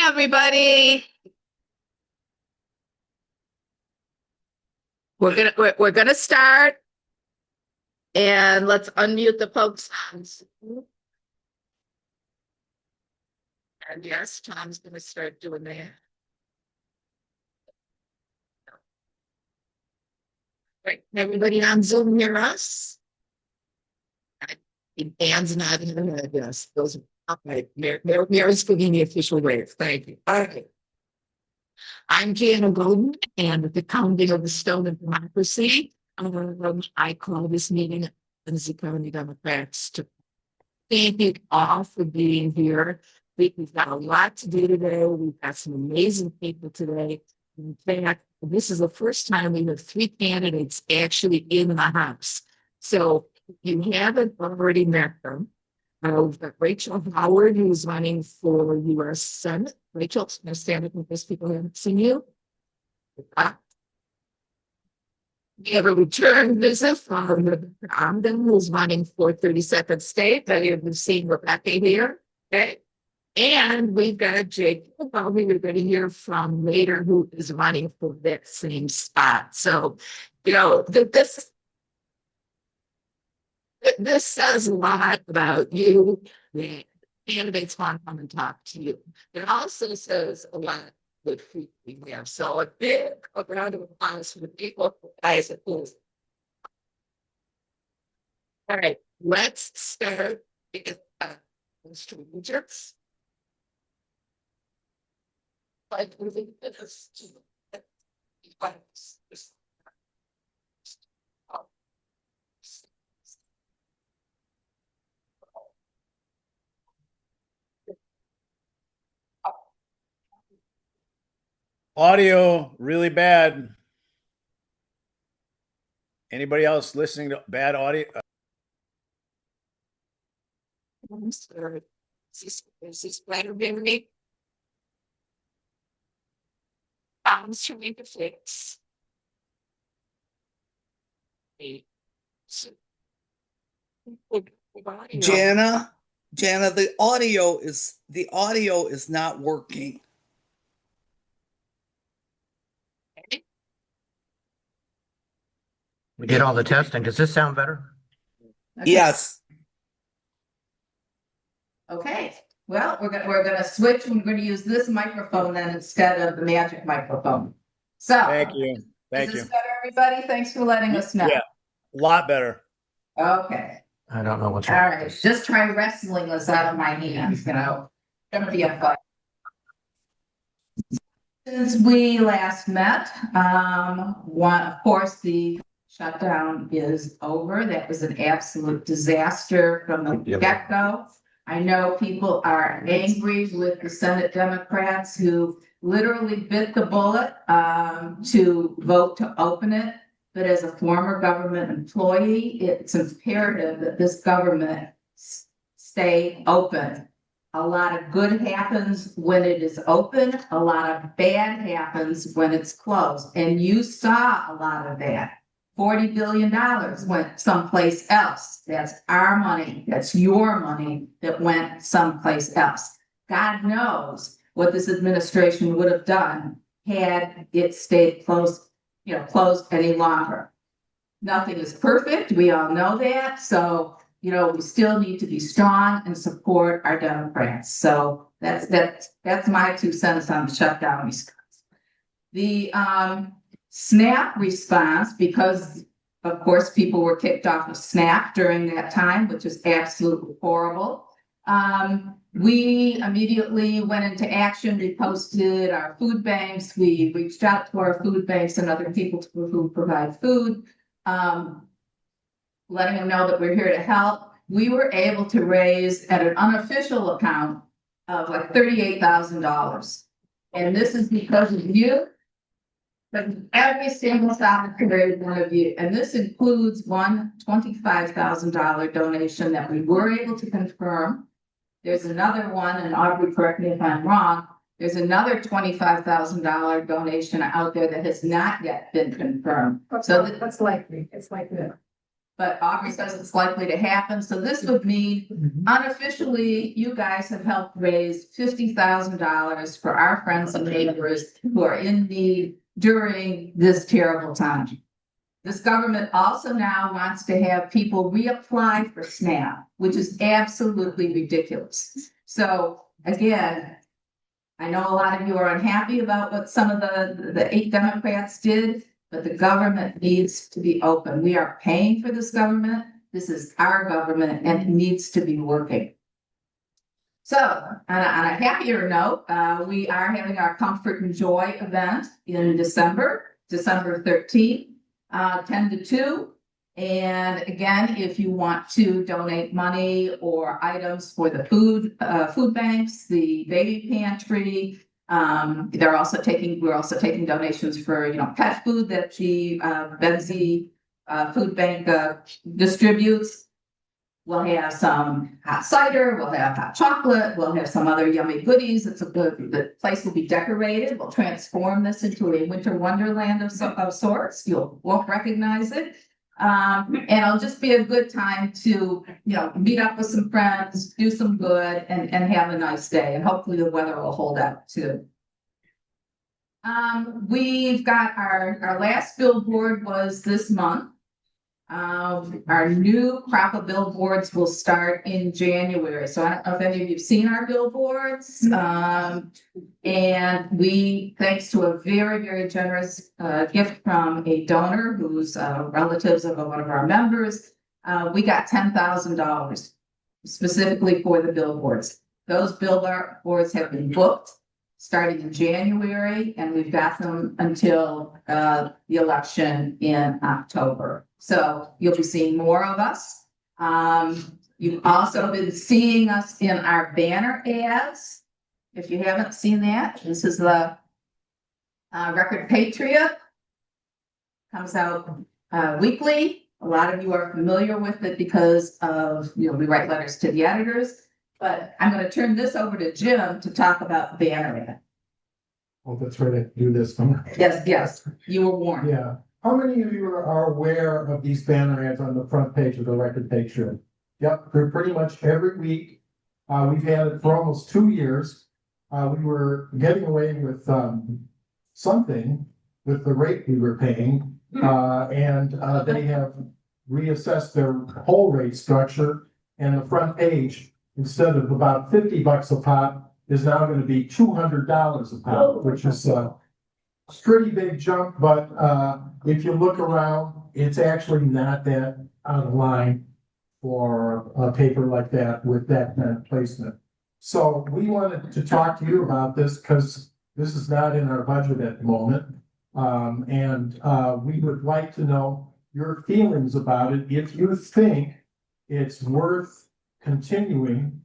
Everybody. We're gonna start, and let's unmute the folks. And yes, Tom's gonna start doing that. Right, everybody on Zoom hear us? Dan's not in I guess. Those are right. Mary's giving the official wave. Thank you. All right. I'm Jana Golden, and at the Counting of the Stone of Democracy, I call this meeting Benzie County Democrats to thank you all for being here. We've got a lot to do today. We've got some amazing people today. In fact, this is the first time we have three candidates actually in the House. So if you haven't already met them, we've got Rachel Howard, who's running for U.S. Senate. Rachel, I'm stand up in case people haven't seen you. We have a return visit from Rebecca Ogden, who's running for 32nd state. That you've seen Rebecca here. Okay. And we've got Jake, who we're going to hear from later, who is running for that same spot. So, this says a lot about you. The candidates want to come and talk to you. It also says a lot with who we have. So a big round of applause for the people, guys. All right, let's start with Mr. Regents. Like moving this to Audio really bad. Anybody else listening to bad audio? Is this better, Benny? Bounds to make a fix. Jana, the audio is not working. We did all the testing. Does this sound better? Okay. Yes. Okay. Well, we're gonna switch. We're gonna use this microphone then instead of the magic microphone. So thank you. Thank you. Is this better, everybody? Thanks for letting us know. Yeah, a lot better. Okay. I don't know what's wrong. All right. Just try wrestling this out of my hands, Gonna be a fight. Since we last met, of course, the shutdown is over. That was an absolute disaster from the get-go. I know people are angry with the Senate Democrats who literally bit the bullet to vote to open it. But as a former government employee, it's imperative that this government stay open. A lot of good happens when it is open. A lot of bad happens when it's closed. And you saw a lot of that. $40 billion went someplace else. That's our money. That's your money that went someplace else. God knows what this administration would have done had it stayed closed any longer. Nothing is perfect. We all know that. So, we still need to be strong and support our Democrats. So that's my 2 cents on the shutdown response. The SNAP response, because of course people were kicked off of SNAP during that time, which is absolutely horrible. We immediately went into action. We posted our food banks. We reached out to our food banks and other people who provide food, letting them know that we're here to help. We were able to raise at an unofficial account of like $38,000. And this is because of you. But every single solitary one of you, and this includes one $25,000 donation that we were able to confirm. There's another one, and Aubrey, correct me if I'm wrong, there's another $25,000 donation out there that has not yet been confirmed. So that's likely. It's likely. but Aubrey says it's likely to happen. So this would mean unofficially, you guys have helped raise $50,000 for our friends and neighbors who are in need during this terrible time. This government also now wants to have people reapply for SNAP, which is absolutely ridiculous. So again, I know a lot of you are unhappy about what some of the 8 Democrats did, but the government needs to be open. We are paying for this government. This is our government and it needs to be working. So on a happier note, we are having our Comfort and Joy event in December 13th, 10 to 2. And again, if you want to donate money or items for the food banks, the baby pantry, we're also taking donations for, pet food that the Benzie food bank distributes. We'll have some hot cider, we'll have hot chocolate, we'll have some other yummy goodies. The place will be decorated. We'll transform this into a winter wonderland of sorts. You won't recognize it. And it'll just be a good time to, meet up with some friends, do some good and have a nice day. And hopefully the weather will hold out too. We've got our last billboard was this month. Our new crop of billboards will start in January. So I don't know if any of you've seen our billboards. And we, thanks to a very, very generous gift from a donor who's relatives of one of our members, we got $10,000 specifically for the billboards. Those billboards have been booked starting in January, and we've got them until the election in October. So you'll be seeing more of us. You've also been seeing us in our banner ads. If you haven't seen that, this is the Record Patriot. Comes out weekly. A lot of you are familiar with it because of, we write letters to the editors. But I'm going to turn this over to Jim to talk about the banner ad. Oh, that's right, I do this one. Yes, you were warned. Yeah. How many of you are aware of these banner ads on the front page of the Record Patriot? Yep, they're pretty much every week. We've had it for almost 2 years. We were getting away with something with the rate we were paying. And they have reassessed their whole rate structure, and the front page, instead of about $50 a pop, is now going to be $200 a pop, which is a pretty big jump. But if you look around, it's actually not that out of line for a paper like that with that kind of placement. So we wanted to talk to you about this because this is not in our budget at the moment. And we would like to know your feelings about it. If you think it's worth continuing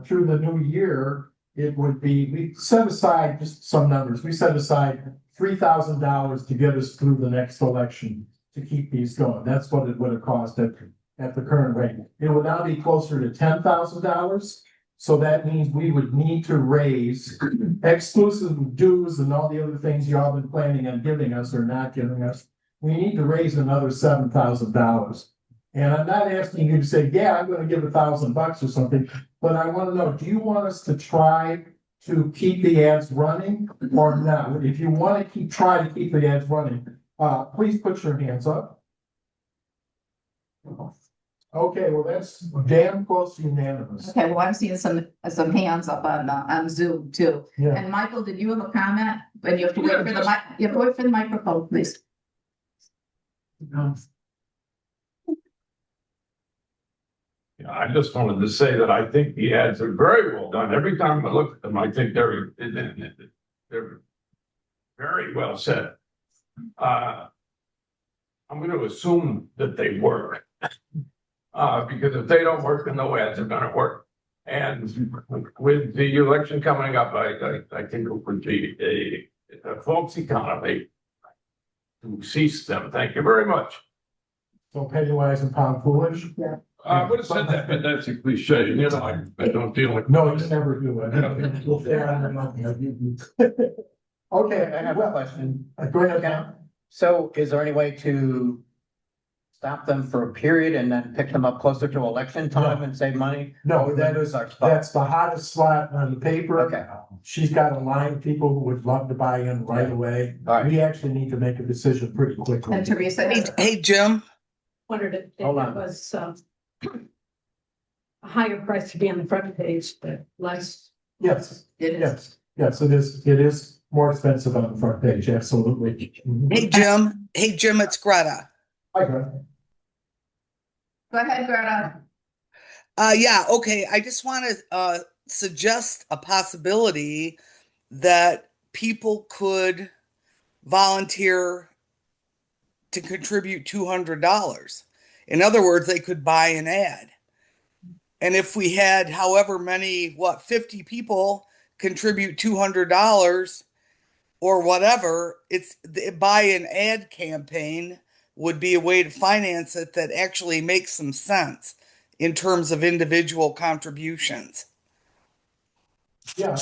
through the new year, it would be, we set aside just some numbers. We set aside $3,000 to get us through the next election to keep these going. That's what it would have cost at the current rate. It would now be closer to $10,000. So that means we would need to raise exclusive dues and all the other things y'all been planning on giving us or not giving us. We need to raise another $7,000. And I'm not asking you to say, yeah, I'm going to give $1,000 or something, but I want to know, do you want us to try to keep the ads running or not? If you want to try to keep the ads running, please put your hands up. Okay, well, that's damn close to unanimous. Okay, well, I'm seeing some hands up on Zoom too. Yeah. And Michael, did you have a comment? And you have to wait for the mic. You have to wait for the microphone, please. Yeah, I just wanted to say that I think the ads are very well done. Every time I look at them, I think they're very well said. I'm going to assume that they work. Because if they don't work, then no ads are going to work. And with the election coming up, I think it would be a false economy to cease them. Thank you very much. So penny wise and pound foolish? Yeah. I would have said that, but that's a cliche. You know, I don't deal with. No, you never do it. Okay, I have a question. Go ahead, Dan. So is there any way to stop them for a period and then pick them up closer to election time and save money? No, Or that lose is, our spot? that's the hottest slot on the paper. Okay, She's got a line of people who would love to buy in right away. all right. We actually need to make a decision pretty quickly. And Teresa, Hey, Jim, Wondered if it Hold on. was, a higher price to be on the front page, but less. Yes, it is. yes, it is more expensive on the front page, absolutely. hey, Jim, it's Greta. Hi, Greg. Go ahead, Greta. Yeah, okay. I just want to suggest a possibility that people could volunteer to contribute $200. In other words, they could buy an ad. And if we had however many, 50 people contribute $200 or whatever, it's the buy an ad campaign would be a way to finance it that actually makes some sense in terms of individual contributions. Yeah,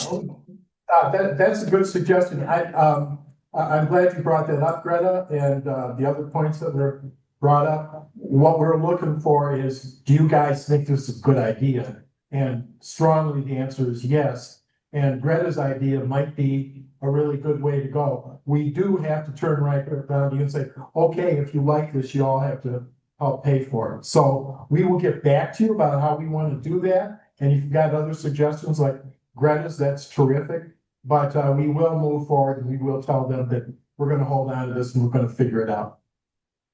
that's a good suggestion. I'm glad you brought that up, Greta, and the other points that were brought up. What we're looking for is, do you guys think this is a good idea? And strongly, the answer is yes. And Greta's idea might be a really good way to go. We do have to turn right around to you and say, okay, if you like this, you all have to help pay for it. So we will get back to you about how we want to do that. And if you've got other suggestions like Greta's, that's terrific. But we will move forward and we will tell them that we're going to hold on to this and we're going to figure it out.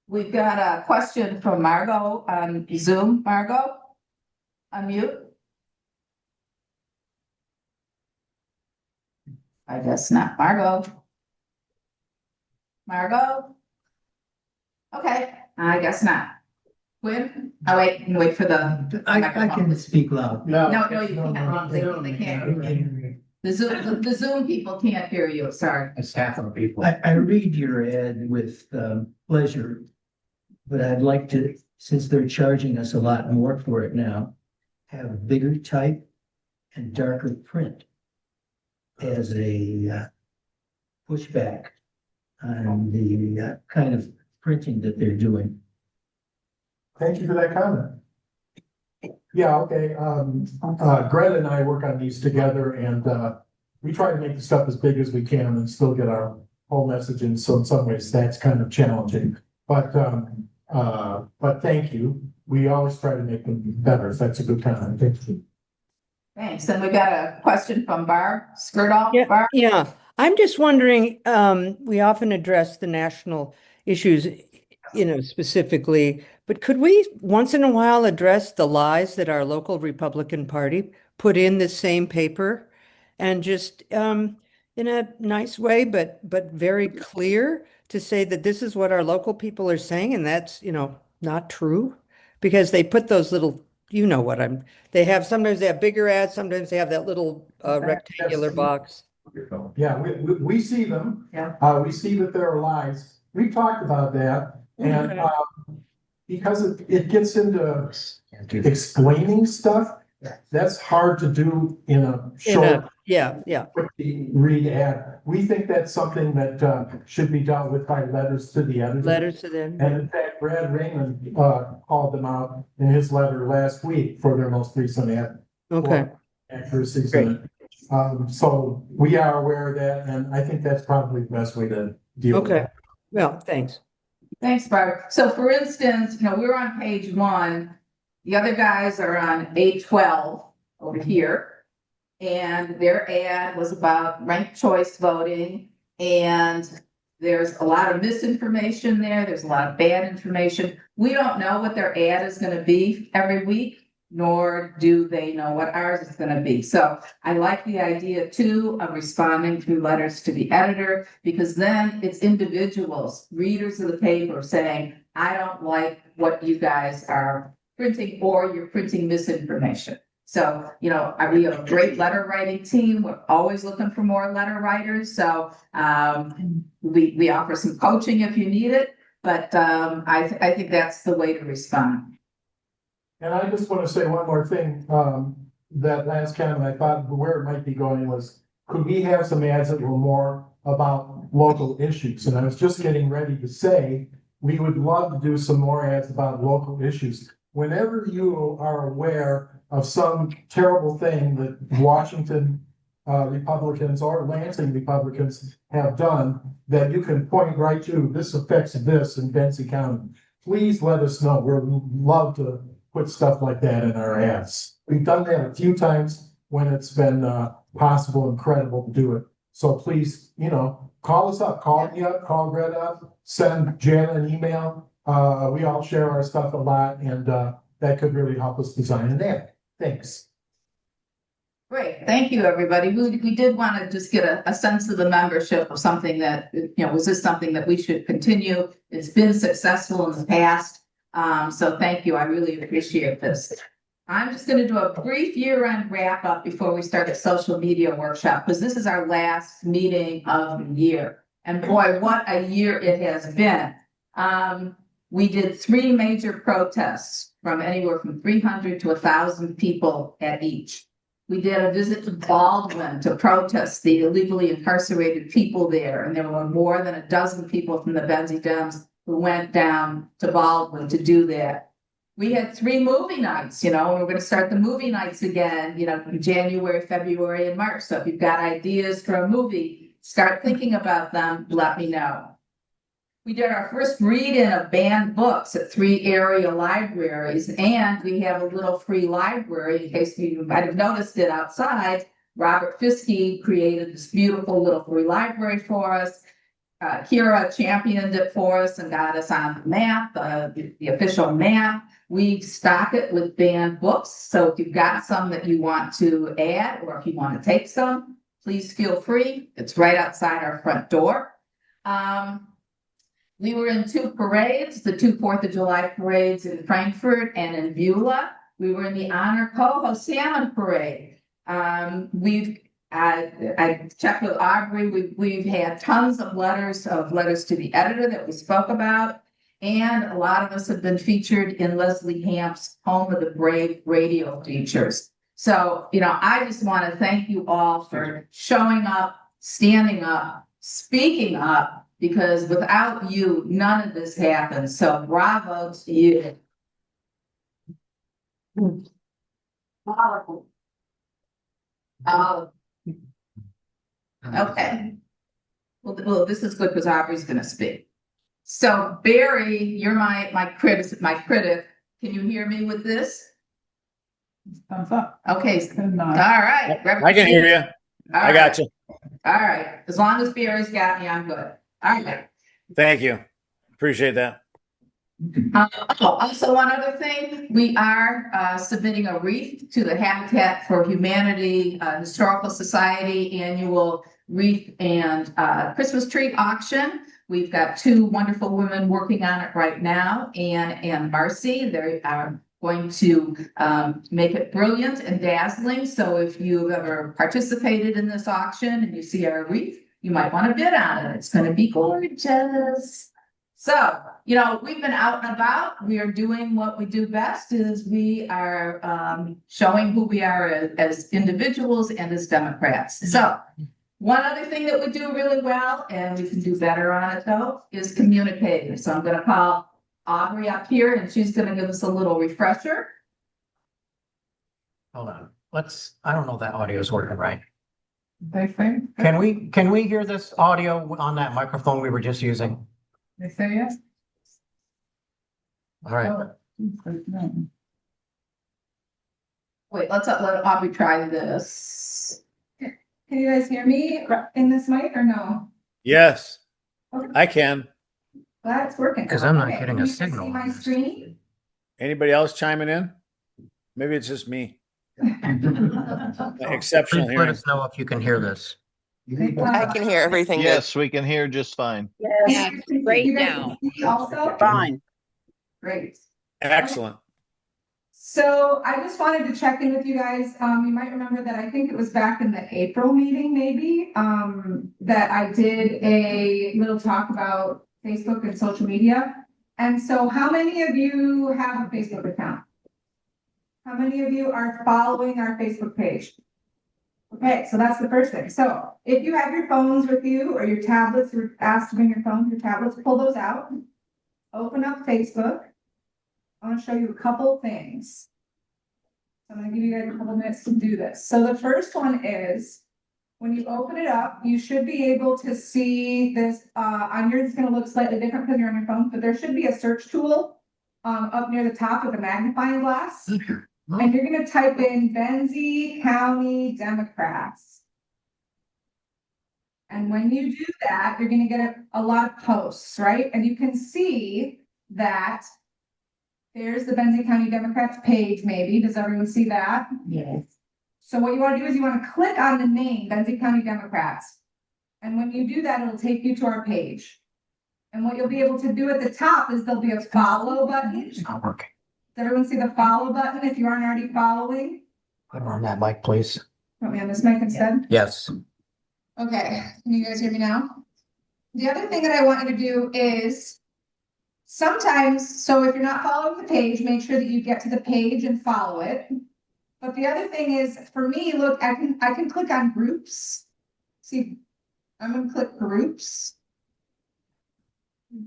We've got a question from Margot on Zoom. Margot, unmute. I guess not. Margot. Margot? Okay, I guess not. Quinn? Oh, wait for the. I microphone. can speak loud. No, you can't. They can't. The Zoom people can't hear you. Sorry. It's half of the people. I read your ad with pleasure, but I'd like to, since they're charging us a lot more for it now, have bigger type and darker print as a pushback on the kind of printing that they're doing. Thank you for that comment. Yeah, okay. Greta and I work on these together and we try to make the stuff as big as we can and still get our whole message in. So in some ways that's kind of challenging, but thank you. We always try to make them better. That's a good comment. Thank you. Thanks. And we got a question from Barb Skirdahl. Yeah, Barb? yeah. I'm just wondering, we often address the national issues, specifically, but could we once in a while address the lies that our local Republican Party put in this same paper and just in a nice way, but very clear to say that this is what our local people are saying, and that's, not true, because they put those little, they have, sometimes they have bigger ads, sometimes they have that little rectangular box. Yeah, we see them. Yeah. We see that there are lies. We talked about that and because it gets into explaining stuff, that's hard to do in a short, quickly read ad. We think that's something that should be dealt with by letters to the editor. Letters to them. And in fact, Brad Raymond called them out in his letter last week for their most recent ad. Okay. Accuracies in it. So we are aware of that, and I think that's probably the best way to deal with it. Okay. Well, thanks. Thanks, Barb. So for instance, we're on page 1. The other guys are on A12 over here. And their ad was about ranked choice voting. And there's a lot of misinformation there. There's a lot of bad information. We don't know what their ad is going to be every week, nor do they know what ours is going to be. So I like the idea too of responding through letters to the editor, because then it's individuals, readers of the paper saying, I don't like what you guys are printing, or you're printing misinformation. So, we have a great letter writing team. We're always looking for more letter writers. So we offer some coaching if you need it, but I think that's the way to respond. And I just want to say one more thing. That last comment, I thought where it might be going was, could we have some ads that were more about local issues? And I was just getting ready to say we would love to do some more ads about local issues. Whenever you are aware of some terrible thing that Washington Republicans or Lansing Republicans have done that you can point right to, this affects this in Benzie County, please let us know. We'd love to put stuff like that in our ads. We've done that a few times when it's been possible and credible to do it. So please, call us up, call me up, call Red up, send Jana an email. We all share our stuff a lot, and that could really help us design an ad. Thanks. Great, thank you, everybody. We did want to just get a sense of the membership of something that, was this something that we should continue? It's been successful in the past. So thank you. I really appreciate this. I'm just going to do a brief year-end wrap up before we start the social media workshop, because this is our last meeting of the year. And boy, what a year it has been. We did 3 major protests from anywhere from 300 to 1,000 people at each. We did a visit to Baldwin to protest the illegally incarcerated people there. And there were more than a dozen people from the Benzie Dems who went down to Baldwin to do that. We had 3 movie nights, and we're going to start the movie nights again, in January, February, and March. So if you've got ideas for a movie, start thinking about them, let me know. We did our first read-in of banned books at 3 area libraries, and we have a little free library in case you might have noticed it outside. Robert Fiske created this beautiful little free library for us. Kira championed it for us and got us on the map, the official map. We stock it with banned books, so if you've got some that you want to add or if you want to take some, please feel free. It's right outside our front door. We were in 2 parades, the 2 4th of July parades in Frankfurt and in Beulah. We were in the Honor Coho Salmon Parade. I checked with Aubrey. We've had tons of letters to the editor that we spoke about. And a lot of us have been featured in Leslie Hamp's Home of the Brave radio features. So, I just want to thank you all for showing up, standing up, speaking up, because without you, none of this happens. So bravo to you. Okay. Well, this is good because Aubrey's going to speak. So Barry, you're my critic. Can you hear me with this? Thumbs up. Okay. All right. I can hear you. I got you. All right. As long as Barry's got me, I'm good. All right. Thank you. Appreciate that. Also, one other thing, we are submitting a wreath to the Habitat for Humanity Historical Society annual wreath and Christmas tree auction. We've got 2 wonderful women working on it right now, Anne and Marcy. They are going to make it brilliant and dazzling. So if you've ever participated in this auction and you see our wreath, you might want to bid on it. It's going to be gorgeous. So, we've been out and about. We are doing what we do best is we are showing who we are as individuals and as Democrats. So one other thing that we do really well, and we can do better on it though, is communicating. So I'm going to call Aubrey up here and she's going to give us a little refresher. Hold on. I don't know if that audio is working right. They say. Can we hear this audio on that microphone we were just using? They say yes. All right. Wait, let Aubrey try this. Can you guys hear me in this mic or no? Yes, Okay. I can. Glad it's working. Because I'm not Okay, getting can a you signal see on my this. screen? Anybody else chiming in? Maybe it's just me. Exceptional Please let hearing. us know if you can hear this. I can hear everything. Yes, we can hear just fine. Yeah, great now. Also, Fine. great. Excellent. So I just wanted to check in with you guys. You might remember that I think it was back in the April meeting, maybe, that I did a little talk about Facebook and social media. And so how many of you have a Facebook account? How many of you are following our Facebook page? Okay, so that's the first thing. So if you have your phones with you or your tablets, you're asked to bring your phones, your tablets, pull those out. open up Facebook. I want to show you a couple things. I'm going to give you guys a couple minutes to do this. So the first one is, when you open it up, you should be able to see this, on yours it's going to look slightly different because you're on your phone, but there should be a search tool up near the top with a magnifying glass. And you're going to type in Benzie County Democrats. And when you do that, you're going to get a lot of posts, right? And you can see that there's the Benzie County Democrats page, maybe. Does everyone see that? Yes. So what you want to do is you want to click on the name, Benzie County Democrats. And when you do that, it'll take you to our page. And what you'll be able to do at the top is there'll be a follow button. It's not working. Does everyone see the follow button if you aren't already following? Put on that mic, please. Put me on this mic instead? Yes. Okay, can you guys hear me now? The other thing that I want you to do is sometimes, so if you're not following the page, make sure that you get to the page and follow it. But the other thing is, for me, look, I can click on groups. See, I'm gonna click groups.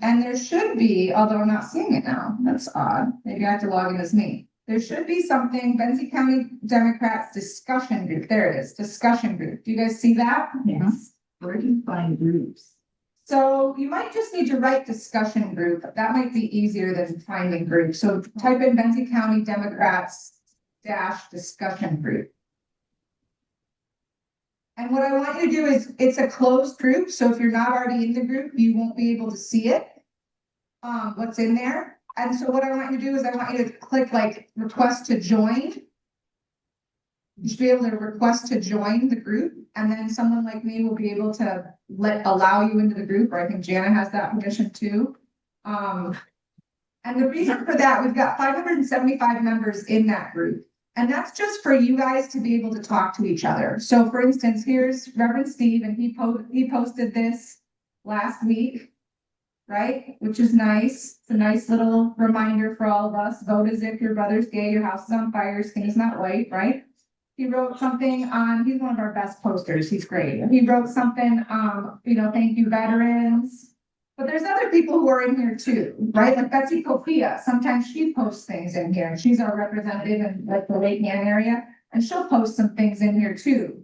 And there should be, although I'm not seeing it now, that's odd. Maybe I have to log in as me. There should be something, Benzie County Democrats discussion group. There it is, discussion group. Do you guys see that? Yes. Where do you find groups? So you might just need to write discussion group. That might be easier than finding group. So type in Benzie County Democrats -discussion group. And what I want you to do is, it's a closed group. So if you're not already in the group, you won't be able to see it. What's in there. And so what I want you to do is I want you to click like request to join. You should be able to request to join the group, and then someone like me will be able to allow you into the group, or I think Jana has that permission too. And the reason for that, we've got 575 members in that group, and that's just for you guys to be able to talk to each other. So for instance, here's Reverend Steve, and he posted this last week, right? Which is nice. It's a nice little reminder for all of us. Vote as if your brother's gay, your house is on fire, your skin is not white, right? He wrote something on, he's one of our best posters. He's great. He wrote something, thank you, veterans. But there's other people who are in here too, right? Like Betsy Copia, sometimes she posts things in here. She's our representative in like the Lake Ann area, and she'll post some things in here too,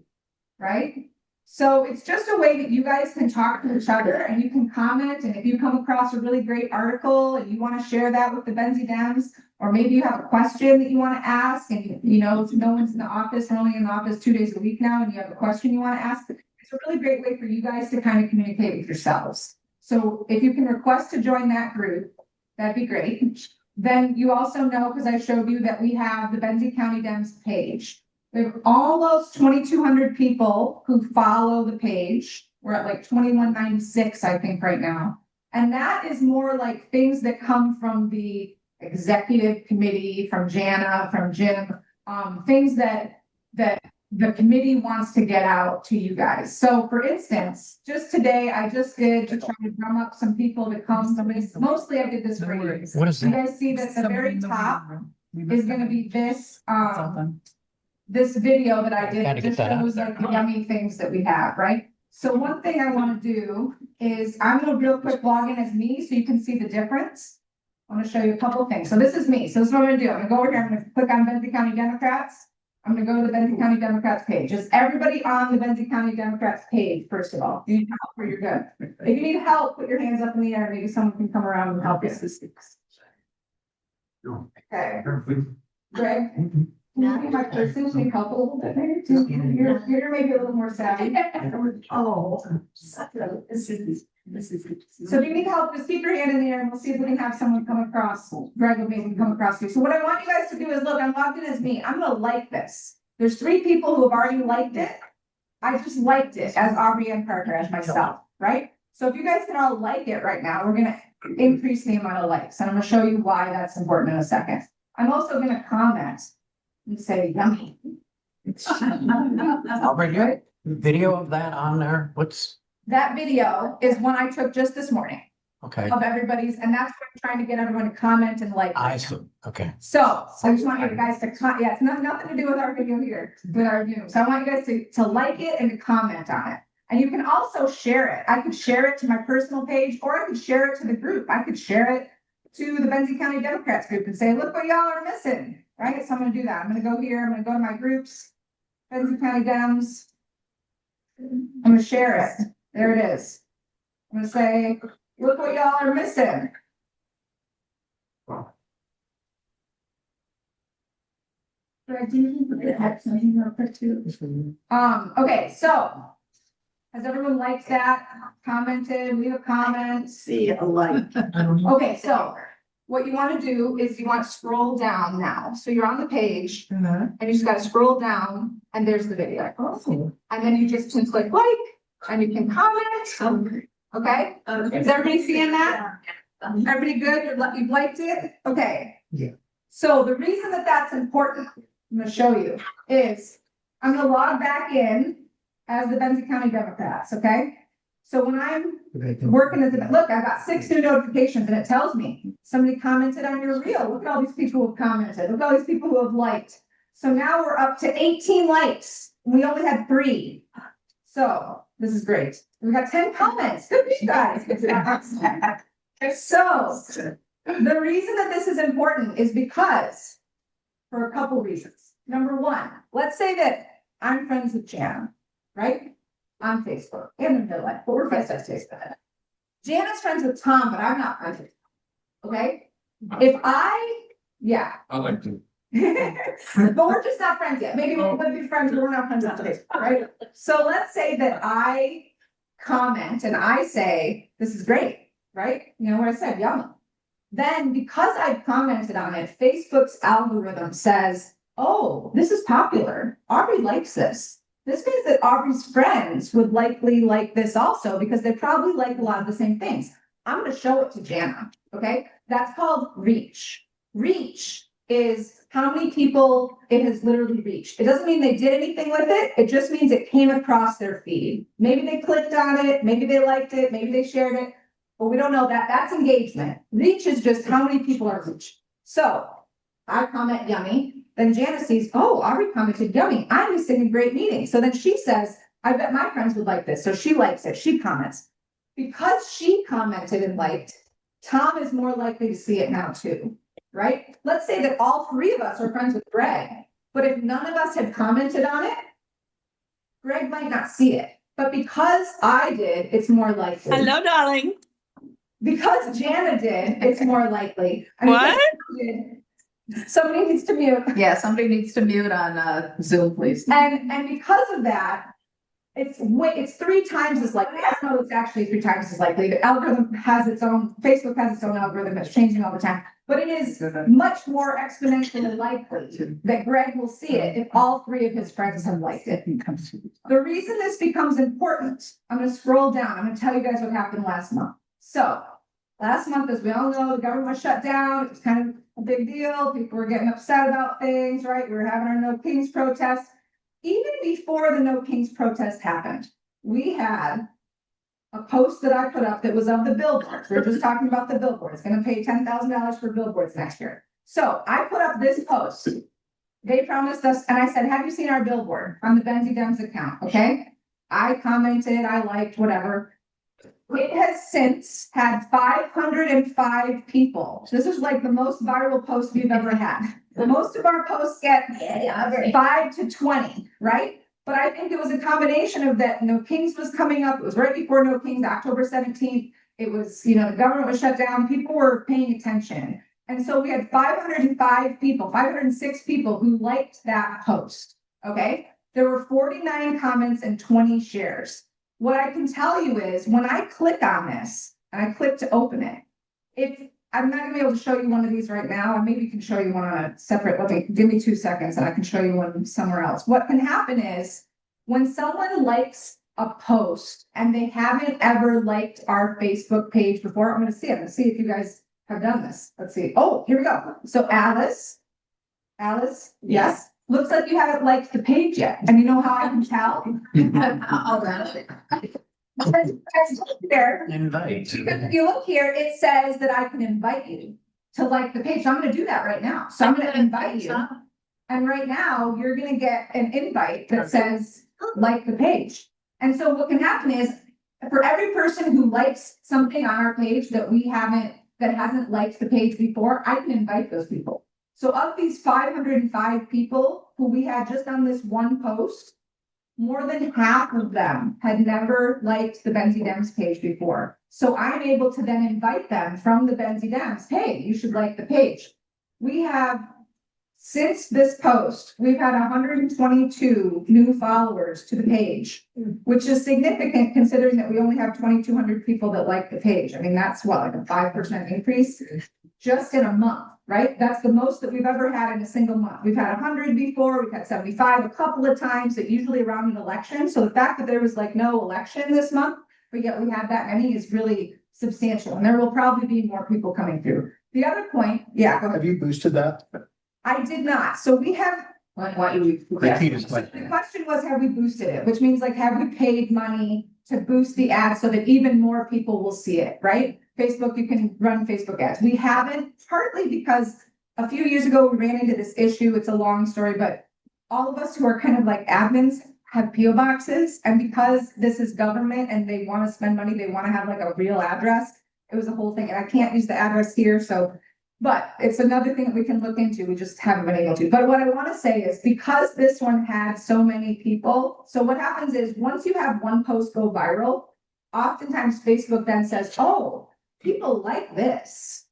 right? So it's just a way that you guys can talk to each other and you can comment. And if you come across a really great article and you want to share that with the Benzie Dems, or maybe you have a question that you want to ask, and if no one's in the office, we're only in the office 2 days a week now, and you have a question you want to ask, it's a really great way for you guys to kind of communicate with yourselves. So if you can request to join that group, that'd be great. Then you also know, because I showed you that we have the Benzie County Dems page. We have almost 2,200 people who follow the page. We're at like 2196, I think, right now. And that is more like things that come from the executive committee, from Jana, from Jim, things that the committee wants to get out to you guys. So for instance, just today, I just did to try to drum up some people to come. Mostly I did this for you. What is You that? guys see that the very top is going to be this, this video that I did. Gotta It get just that out shows there. like the yummy things that we have, right? So one thing I want to do is I'm going to real quick log in as me so you can see the difference. I want to show you a couple things. So this is me. So this is what I'm going to do. I'm going to go over here. I'm going to click on Benzie County Democrats. I'm going to go to the Benzie County Democrats page. Is everybody on the Benzie County Democrats page, first of all? Do you need help or you're good? If you need help, put your hands up in the air. Maybe someone can come around and help you. Okay. Greg? Maybe my person need help a little bit, maybe too. You're maybe a little more savvy. Oh. So if you need help, just keep your hand in the air and we'll see if we can have someone come across. Greg will maybe come across you. So what I want you guys to do is look, I'm logged in as me. I'm gonna like this. There's 3 people who have already liked it. I just liked it as Aubrey and Parker, as myself, right? So if you guys can all like it right now, we're gonna increase the amount of likes. And I'm gonna show you why that's important in a second. I'm also gonna comment and say yummy. Aubrey, you have video of that on there? That video is one I took just this morning Okay, of everybody's, and that's what I'm trying to get everyone to comment and like. I see. Okay. So I just want you guys to yeah, it's nothing to do with our video here, with our Zoom. So I want you guys to like it and to comment on it. And you can also share it. I could share it to my personal page, or I could share it to the group. I could share it to the Benzie County Democrats group and say, look what y'all are missing, right? So I'm gonna do that. I'm gonna go here, I'm gonna go to my groups, Benzie County Dems. I'm gonna share it. There it is. I'm gonna say, look what y'all are missing. Okay, so has everyone liked that? Commented, leave a comment? See a like. Okay, so what you want to do is you want to scroll down now. So you're on the page and you just got to scroll down and there's the video. And then you just can click like and you can comment. Okay? Is everybody seeing that? Everybody good? You've liked it? Okay. Yeah. So the reason that that's important, I'm going to show you, is I'm going to log back in as the Benzie County Democrats, okay? So when I'm working as a, look, I got 6 new notifications and it tells me somebody commented on your reel. Look at all these people who have commented. Look at all these people who have liked. So now we're up to 18 likes. We only had 3. So this is great. We got 10 comments. Good for you guys. So the reason that this is important is because for a couple reasons. Number one, let's say that I'm friends with Jana, right? On Facebook and in real life, but we're friends on Facebook. Jana's friends with Tom, but I'm not friends with Tom. Okay? If I, yeah. I like to. But we're just not friends yet. Maybe we'll be friends, but we're not friends on Facebook, right? So let's say that I comment and I say, this is great, right? You know what I said, yummy. Then because I've commented on it, Facebook's algorithm says, oh, this is popular. Aubrey likes this. This means that Aubrey's friends would likely like this also because they probably like a lot of the same things. I'm going to show it to Jana, okay? That's called reach. Reach is how many people it has literally reached. It doesn't mean they did anything with it. It just means it came across their feed. Maybe they clicked on it. Maybe they liked it. Maybe they shared it. But we don't know that. That's engagement. Reach is just how many people are reached. So I comment yummy. Then Jana sees, oh, Aubrey commented yummy. I'm missing a great meeting. So then she says, I bet my friends would like this. So she likes it. She comments. Because she commented and liked, Tom is more likely to see it now too, right? Let's say that all 3 of us are friends with Greg, but if none of us had commented on it, Greg might not see it. But because I did, it's more likely. Hello, darling. Because Jana did, it's more likely. What? Somebody needs to mute. Yeah, somebody needs to mute on Zoom, please. And because of that, it's 3 times as likely. I don't know it's actually 3 times as likely. The algorithm has its own, Facebook has its own algorithm that's changing all the time. But it is much more exponentially likely that Greg will see it if all 3 of his friends have liked it. The reason this becomes important, I'm going to scroll down. I'm going to tell you guys what happened last month. So last month, as we all know, the government was shut down. It was kind of a big deal. People were getting upset about things, right? We were having our No Kings protest. Even before the No Kings protest happened, we had a post that I put up that was of the billboards. We're just talking about the billboards. Going to pay $10,000 for billboards next year. So I put up this post. They promised us, and I said, have you seen our billboard on the Benzie Dems account? Okay. I commented, I liked, whatever. It has since had 505 people. This is like the most viral post we've ever had. Most of our posts get 5 to 20, right? But I think it was a combination of that. No Kings was coming up. It was right before No Kings, October 17th. It was, the government was shut down. People were paying attention. And so we had 505 people, 506 people who liked that post. Okay. There were 49 comments and 20 shares. What I can tell you is when I click on this and I click to open it, I'm not gonna be able to show you one of these right now. I maybe can show you one on a separate, give me 2 seconds and I can show you one somewhere else. What can happen is when someone likes a post and they haven't ever liked our Facebook page before, I'm gonna see if you guys have done this. Let's see. Oh, here we go. So Alice, yes. Looks like you haven't liked the page yet. And you know how I can tell? There. Invite. Because if you look here, it says that I can invite you to like the page. So I'm going to do that right now. So I'm going to invite you. And right now you're going to get an invite that says like the page. And so what can happen is for every person who likes something on our page that we haven't that hasn't liked the page before, I can invite those people. So of these 505 people who we had just on this one post, more than half of them had never liked the Benzie Dems page before. So I'm able to then invite them from the Benzie Dems, hey, you should like the page. We have, since this post, we've had 122 new followers to the page, which is significant considering that we only have 2,200 people that like the page. I mean, that's what, like a 5% increase just in a month, right? That's the most that we've ever had in a single month. We've had 100 before, we've had 75 a couple of times, but usually around an election. So the fact that there was like no election this month, but yet we had that many is really substantial. And there will probably be more people coming through. The other point, yeah, go ahead. Have you boosted that? I did not. So we have. Repeat his question. The question was, have we boosted it? Which means like, have we paid money to boost the ad so that even more people will see it, right? Facebook, you can run Facebook ads. We haven't, partly because a few years ago we ran into this issue. It's a long story, but all of us who are kind of like admins have PO boxes. And because this is government and they want to spend money, they want to have like a real address. It was a whole thing. And I can't use the address here. So, but it's another thing that we can look into. We just haven't been able to. But what I want to say is because this one had so many people. So what happens is once you have one post go viral, oftentimes Facebook then says, oh, people like this.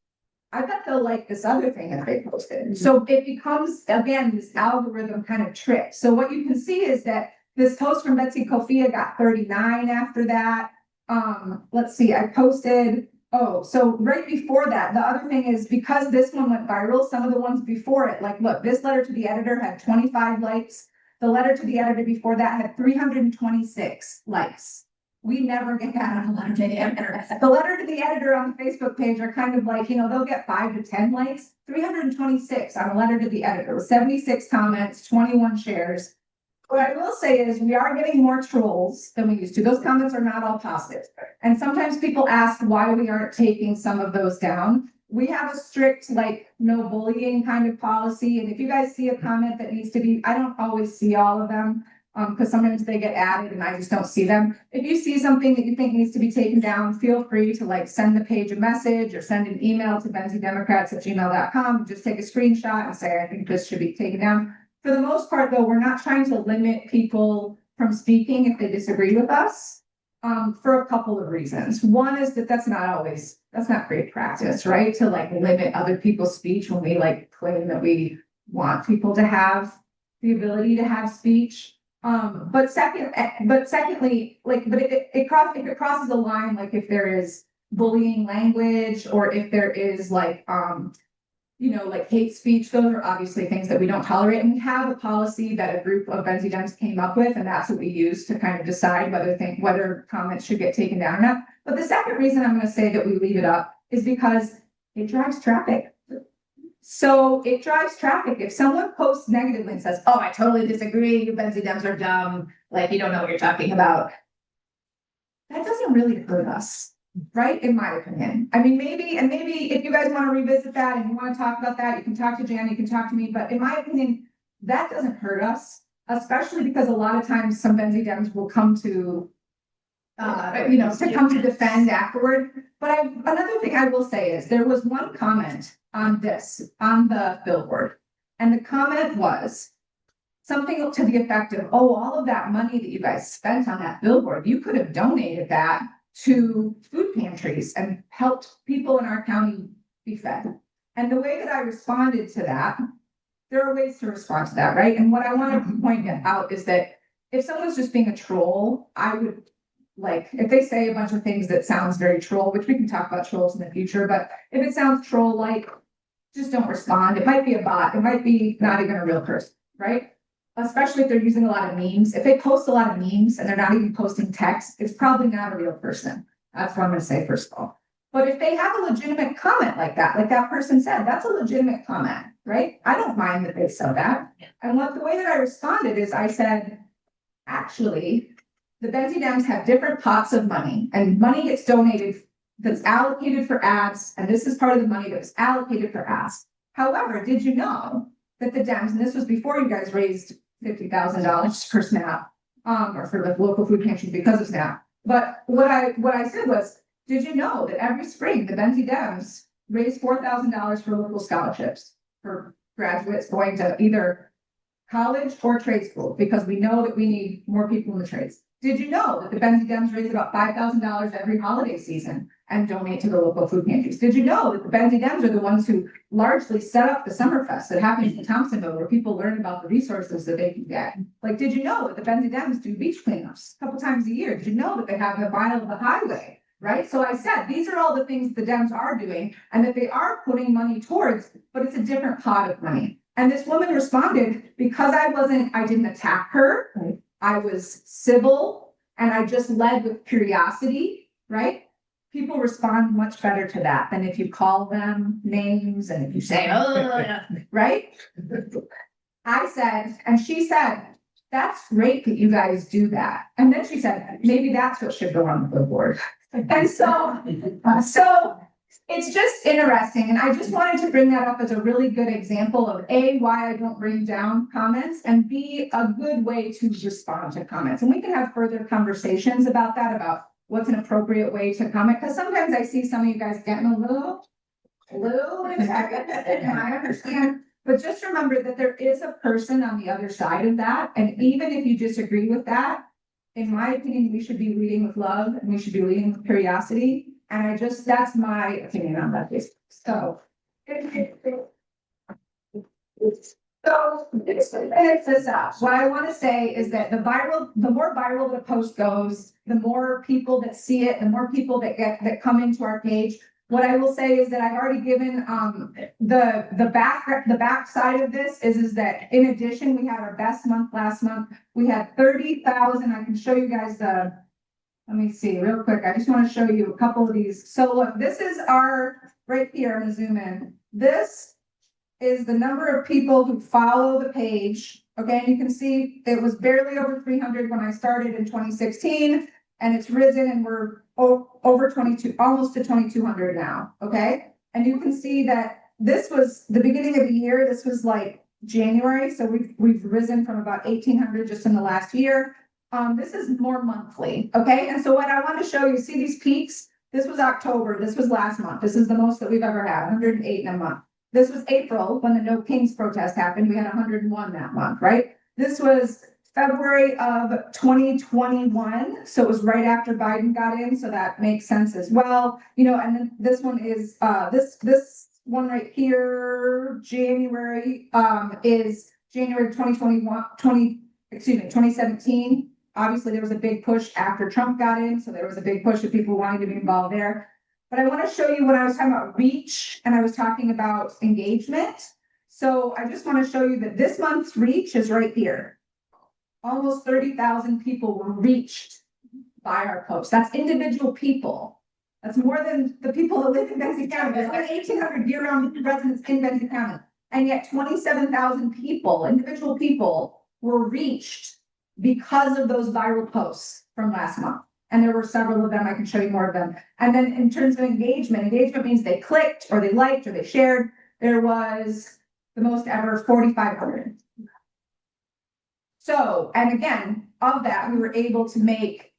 I bet they'll like this other thing that they posted. So it becomes, again, this algorithm kind of trick. So what you can see is that this post from Betsy Kofia got 39 after that. Let's see, I posted, so right before that, the other thing is because this one went viral, some of the ones before it, like, look, this letter to the editor had 25 likes. The letter to the editor before that had 326 likes. We never get that on a letter to the editor. The letter to the editor on the Facebook page are kind of like, they'll get 5 to 10 likes. 326 on a letter to the editor with 76 comments, 21 shares. What I will say is we are getting more trolls than we used to. Those comments are not all positive. And sometimes people ask why we aren't taking some of those down. We have a strict, like, no bullying kind of policy. And if you guys see a comment that needs to be, I don't always see all of them. Because sometimes they get added and I just don't see them. If you see something that you think needs to be taken down, feel free to like send the page a message or send an email to benziedemocrats@gmail.com. Just take a screenshot and say, I think this should be taken down. For the most part, though, we're not trying to limit people from speaking if they disagree with us for a couple of reasons. One is that that's not great practice, right? To like limit other people's speech when we like claim that we want people to have the ability to have speech. But secondly, like, but if it crosses a line, like if there is bullying language or if there is like, like hate speech, those are obviously things that we don't tolerate. And we have a policy that a group of Benzie Dems came up with, and that's what we use to kind of decide whether comments should get taken down or not. But the second reason I'm going to say that we leave it up is because it drives traffic. So it drives traffic. If someone posts negatively and says, oh, I totally disagree, you Benzie Dems are dumb, like you don't know what you're talking about, that doesn't really hurt us, right? In my opinion. I mean, maybe if you guys want to revisit that and you want to talk about that, you can talk to Jan, you can talk to me. But in my opinion, that doesn't hurt us, especially because a lot of times some Benzie Dems will come to defend afterward. But another thing I will say is there was one comment on the billboard. And the comment was something to the effect of, oh, all of that money that you guys spent on that billboard, you could have donated that to food pantries and helped people in our county be fed. And the way that I responded to that, there are ways to respond to that, right? And what I want to point out is that if someone's just being a troll, I would, like, if they say a bunch of things that sounds very troll, which we can talk about trolls in the future, but if it sounds troll-like, just don't respond. It might be a bot. It might be not even a real person, right? Especially if they're using a lot of memes. If they post a lot of memes and they're not even posting text, it's probably not a real person. That's what I'm going to say, first of all. But if they have a legitimate comment like that person said, that's a legitimate comment, right? I don't mind that they said that. And the way that I responded is I said, actually, the Benzie Dems have different pots of money, and money gets donated that's allocated for ads, and this is part of the money that was allocated for ads. However, did you know that the Dems, and this was before you guys raised $50,000 per SNAP, or for the local food pantries because of SNAP. But what I said was, did you know that every spring the Benzie Dems raised $4,000 for local scholarships for graduates going to either college or trade school, because we know that we need more people in the trades. Did you know that the Benzie Dems raise about $5,000 every holiday season and donate to the local food pantries? Did you know that the Benzie Dems are the ones who largely set up the Summerfest that happens in Thompsonville, where people learn about the resources that they can get? Like, did you know that the Benzie Dems do beach cleanups a couple times a year? Did you know that they have the vinyl of the highway? Right? So I said, these are all the things the Dems are doing and that they are putting money towards, but it's a different pot of money. And this woman responded, because I didn't attack her. Right. I was civil and I just led with curiosity, right? People respond much better to that than if you call them names and if you say, oh, right? I said, and she said, that's great that you guys do that. And then she said, maybe that's what should go on the billboard. And so it's just interesting. And I just wanted to bring that up as a really good example of A, why I don't bring down comments, and B, a good way to respond to comments. And we can have further conversations about that, about what's an appropriate way to comment. Because sometimes I see some of you guys getting a little impacted, and I understand. But just remember that there is a person on the other side of that. And even if you disagree with that, in my opinion, we should be leading with love and we should be leading with curiosity. And that's my opinion on that. So it's this up. What I want to say is that the more viral the post goes, the more people that see it, the more people that come into our page. What I will say is that I've already given the back side of this is that in addition, we had our best month last month. We had 30,000. I can show you guys let me see real quick. I just want to show you a couple of these. So look, this is our right here. I'm gonna zoom in. This is the number of people who follow the page. Okay, and you can see it was barely over 300 when I started in 2016, and it's risen and we're over 22, almost to 2,200 now. Okay, and you can see that this was the beginning of the year. This was like January, so we've risen from about 1,800 just in the last year. This is more monthly, okay? And so what I want to show you, see these peaks? This was October, this was last month. This is the most that we've ever had, 108 in a month. This was April, when the No Kings protest happened, we had 101 that month, right? This was February of 2021, so it was right after Biden got in, so that makes sense as well. You know, and then this one is, this one right here, January, is January 2017. Obviously, there was a big push after Trump got in, so there was a big push of people wanting to be involved there. But I want to show you when I was talking about reach and I was talking about engagement. So I just want to show you that this month's reach is right here. Almost 30,000 people were reached by our post. That's individual people. That's more than the people that live in Benzie County. There's like 1,800 year-round residents in Benzie County. And yet 27,000 people, individual people, were reached because of those viral posts from last month. And there were several of them. I can show you more of them. And then in terms of engagement means they clicked or they liked or they shared. There was the most ever 4,500. So, and again, of that, we were able to make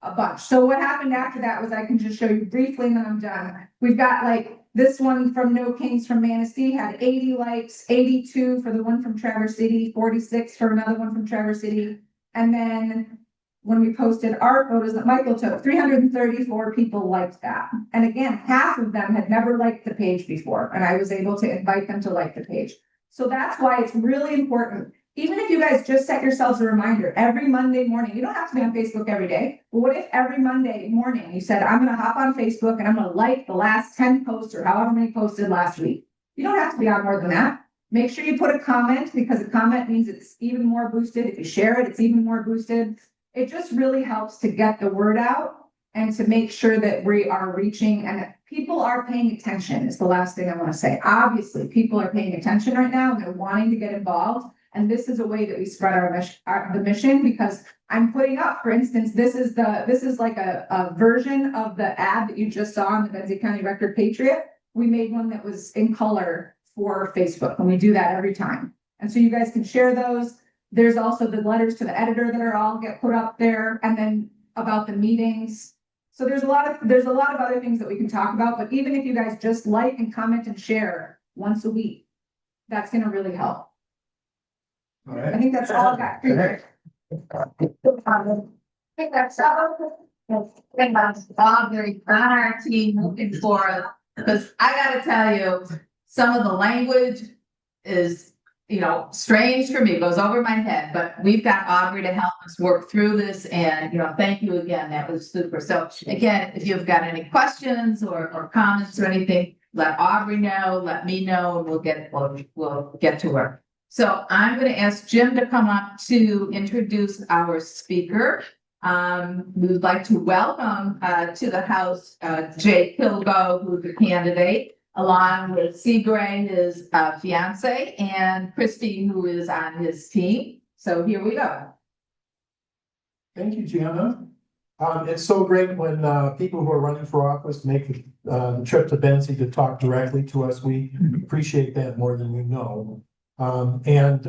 a bunch. So what happened after that was, I can just show you briefly and then I'm done. We've got like this one from No Kings from Manistee had 80 likes, 82 for the one from Traverse City, 46 for another one from Traverse City. And then when we posted our photos that Michael took, 334 people liked that. And again, half of them had never liked the page before, and I was able to invite them to like the page. So that's why it's really important. Even if you guys just set yourselves a reminder every Monday morning, you don't have to be on Facebook every day. But what if every Monday morning you said, I'm going to hop on Facebook and I'm going to like the last 10 posts or however many posted last week? You don't have to be on more than that. Make sure you put a comment, because a comment means it's even more boosted. If you share it, it's even more boosted. It just really helps to get the word out and to make sure that we are reaching, and people are paying attention is the last thing I want to say. Obviously, people are paying attention right now and they're wanting to get involved. And this is a way that we spread the mission, because I'm putting up, for instance, this is like a version of the ad that you just saw on the Benzie County Record Patriot. We made one that was in color for Facebook, and we do that every time. And so you guys can share those. There's also the letters to the editor that are all get put up there, and then about the meetings. So there's a lot of other things that we can talk about, but even if you guys just like and comment and share once a week, that's gonna really help. All right. I think that's all I've got. Okay. I think that's all. Aubrey on our team moving forward, because I gotta tell you, some of the language is, strange for me, goes over my head, but we've got Aubrey to help us work through this, and, thank you again, that was super. So again, if you've got any questions or comments or anything, let Aubrey know, let me know, and we'll get to her. So I'm gonna ask Jim to come up to introduce our speaker. We would like to welcome to the House Jay Kilgo, who's a candidate, along with Seagray, his fiance, and Christy, who is on his team. So here we go. Thank you, Gianna. It's so great when people who are running for office make the trip to Benzie to talk directly to us. We appreciate that more than we know. And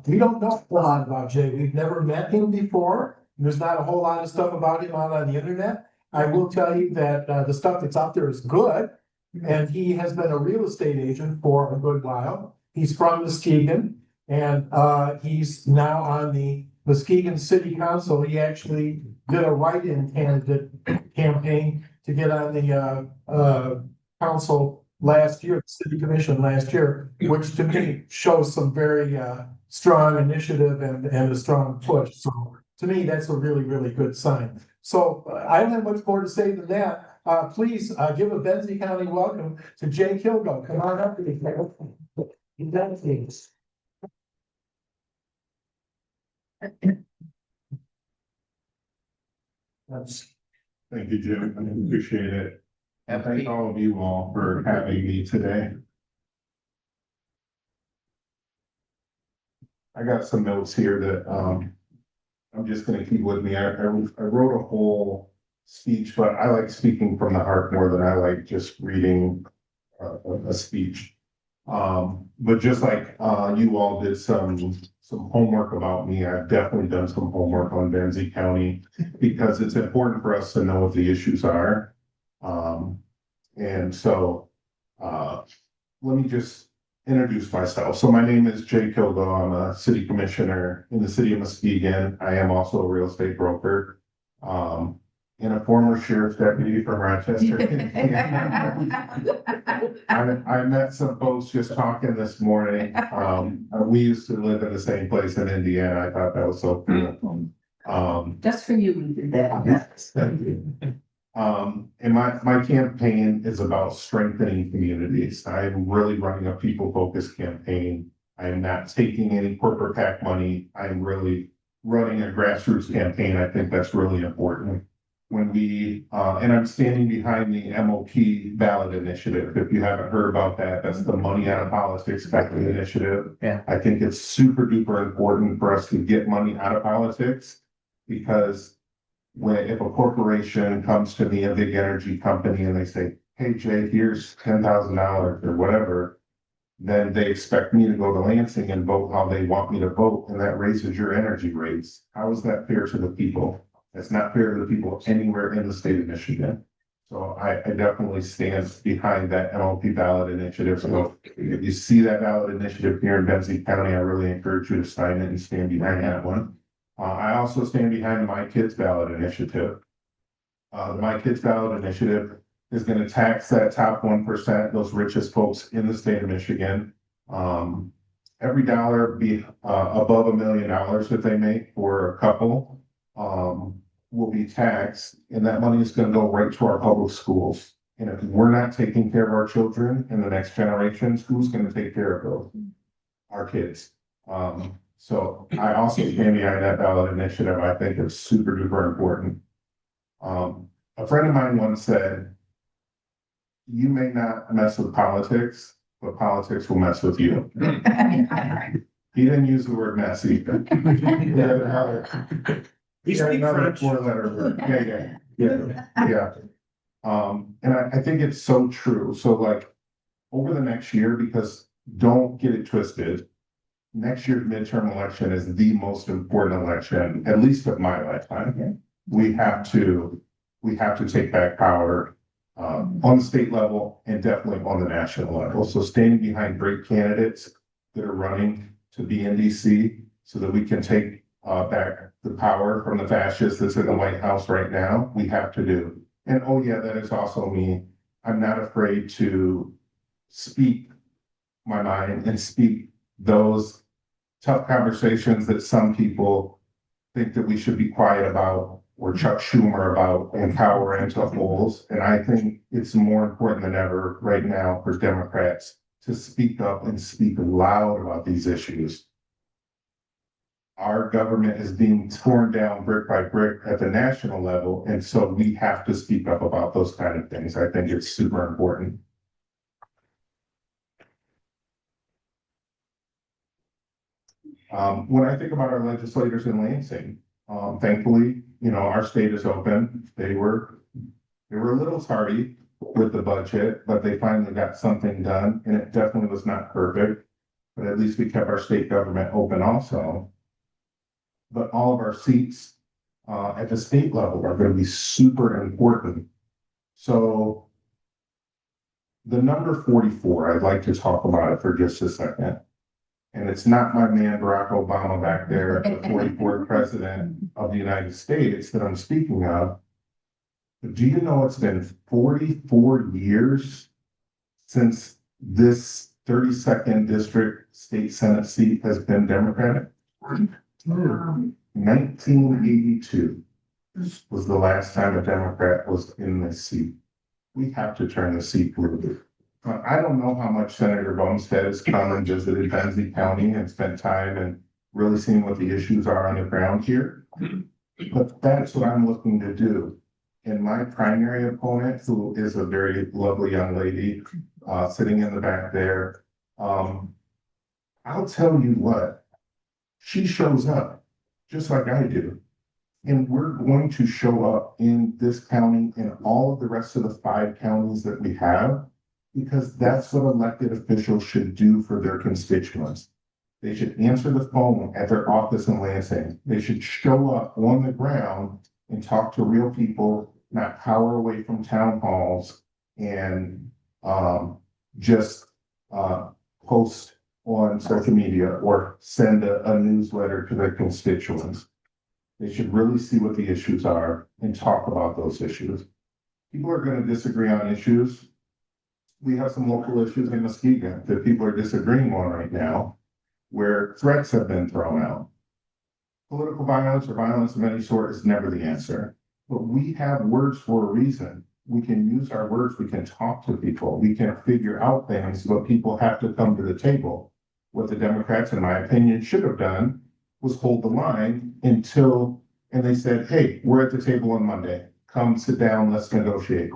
we don't know a lot about Jay. We've never met him before. There's not a whole lot of stuff about him out on the internet. I will tell you that the stuff that's out there is good. And he has been a real estate agent for a good while. He's from Muskegon, and he's now on the Muskegon City Council. He actually did a write-in candidate campaign to get on the council last year, the city commission last year, which to me shows some very strong initiative and a strong push. So to me, that's a really, really good sign. So I don't have much more to say than that. Please give a Benzie County welcome to Jay Kilgo. Come on up. Thank you, Jim. I appreciate it. And thank all of you all for having me today. I got some notes here that I'm just going to keep with me. I wrote a whole speech, but I like speaking from the heart more than I like just reading a speech. But just like you all did some homework about me, I've definitely done some homework on Benzie County because it's important for us to know what the issues are. And so let me just introduce myself. So my name is Jay Kilgo. I'm a city commissioner in the city of Muskegon. I am also a real estate broker. And a former sheriff's deputy from Rochester. I met some folks just talking this morning. We used to live in the same place in Indiana. I thought that was so cool. Just for you, we did that. And my campaign is about strengthening communities. I'm really running a people-focused campaign. I am not taking any corporate PAC money. I'm really running a grassroots campaign. I think that's really important. When we, and I'm standing behind the MOP ballot initiative. If you haven't heard about that, that's the Money Out of Politics ballot initiative. Yeah. I think it's super duper important for us to get money out of politics because if a corporation comes to me, a big energy company, and they say, hey, Jay, here's $10,000 or whatever, then they expect me to go to Lansing and vote how they want me to vote, and that raises your energy rates. How is that fair to the people? It's not fair to the people anywhere in the state of Michigan. So I definitely stand behind that MLP ballot initiative. So if you see that ballot initiative here in Benzie County, I really encourage you to sign it and stand behind that one. I also stand behind the My Kids ballot initiative. The My Kids ballot initiative is going to tax that top 1%, those richest folks in the state of Michigan. Every dollar be above $1 million that they make for a couple will be taxed, and that money is going to go right to our public schools. And if we're not taking care of our children in the next generation, who's going to take care of those? Our kids. So I also stand behind that ballot initiative. I think it's super duper important. A friend of mine once said, you may not mess with politics, but politics will mess with you. He didn't use the word messy. Yeah, another four-letter word. Yeah. And I think it's so true. So like over the next year, because don't get it twisted, next year's midterm election is the most important election, at least of my lifetime. We have to we have to take back power on the state level and definitely on the national level. So standing behind great candidates that are running to be in DC so that we can take back the power from the fascists that's in the White House right now, we have to do. And oh yeah, that is also me. I'm not afraid to speak my mind and speak those tough conversations that some people think that we should be quiet about, or Chuck Schumer about, and power into holes. And I think it's more important than ever right now for Democrats to speak up and speak loud about these issues. Our government is being torn down brick by brick at the national level, and so we have to speak up about those kind of things. I think it's super important. When I think about our legislators in Lansing, thankfully, our state is open. They were a little tardy with the budget, but they finally got something done, and it definitely was not perfect. But at least we kept our state government open also. But all of our seats at the state level are going to be super important. So the number 44, I'd like to talk about it for just a second. And it's not my man Barack Obama back there, the 44th president of the United States that I'm speaking of. But do you know it's been 44 years since this 32nd district state senate seat has been Democratic? 1982 was the last time a Democrat was in this seat. We have to turn the seat blue. I don't know how much Senator Bumstead has come and visited Benzie County and spent time and really seen what the issues are on the ground here. But that's what I'm looking to do. And my primary opponent, who is a very lovely young lady sitting in the back there, I'll tell you what, she shows up just like I do. And we're going to show up in this county and all of the rest of the 5 counties that we have, because that's what elected officials should do for their constituents. They should answer the phone at their office in Lansing. They should show up on the ground and talk to real people, not power away from town halls and just post on social media or send a newsletter to their constituents. They should really see what the issues are and talk about those issues. People are going to disagree on issues. We have some local issues in Muskegon that people are disagreeing on right now, where threats have been thrown out. Political violence or violence of any sort is never the answer, but we have words for a reason. We can use our words, we can talk to people, we can figure out things, but people have to come to the table. What the Democrats, in my opinion, should have done was hold the line until, and they said, hey, we're at the table on Monday, come sit down, let's negotiate.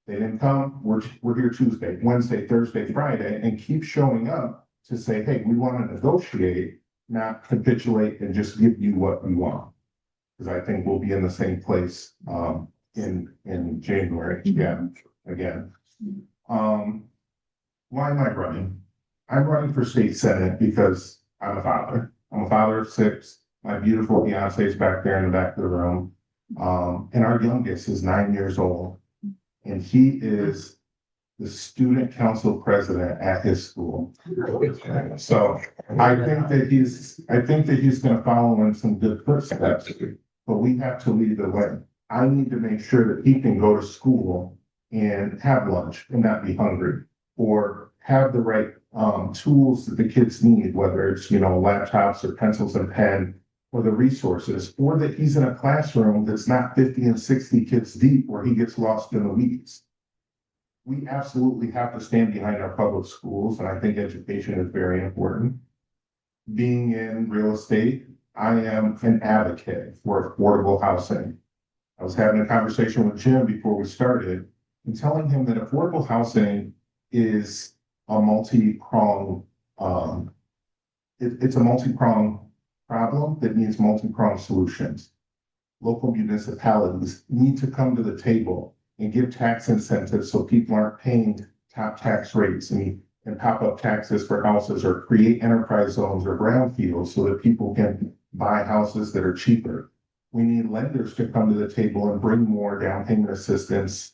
They didn't come, we're here Tuesday, Wednesday, Thursday, Friday, and keep showing up to say, hey, we want to negotiate, not capitulate and just give you what we want. Because I think we'll be in the same place in January again. Why am I running? I'm running for state senate because I'm a father. I'm a father of 6. My beautiful fiance is back there in the back of the room. And our youngest is 9 years old. And he is the student council president at his school. So I think that he's going to follow in some good footsteps, but we have to lead the way. I need to make sure that he can go to school and have lunch and not be hungry, or have the right tools that the kids need, whether it's, laptops or pencils and pen, or the resources, or that he's in a classroom that's not 50 and 60 kids deep where he gets lost in the weeds. We absolutely have to stand behind our public schools, and I think education is very important. Being in real estate, I am an advocate for affordable housing. I was having a conversation with Jim before we started and telling him that affordable housing is a multi-pronged, it's a multi-pronged problem that needs multi-pronged solutions. Local municipalities need to come to the table and give tax incentives so people aren't paying top tax rates and pop-up taxes for houses, or create enterprise zones or brownfields so that people can buy houses that are cheaper. We need lenders to come to the table and bring more down payment assistance.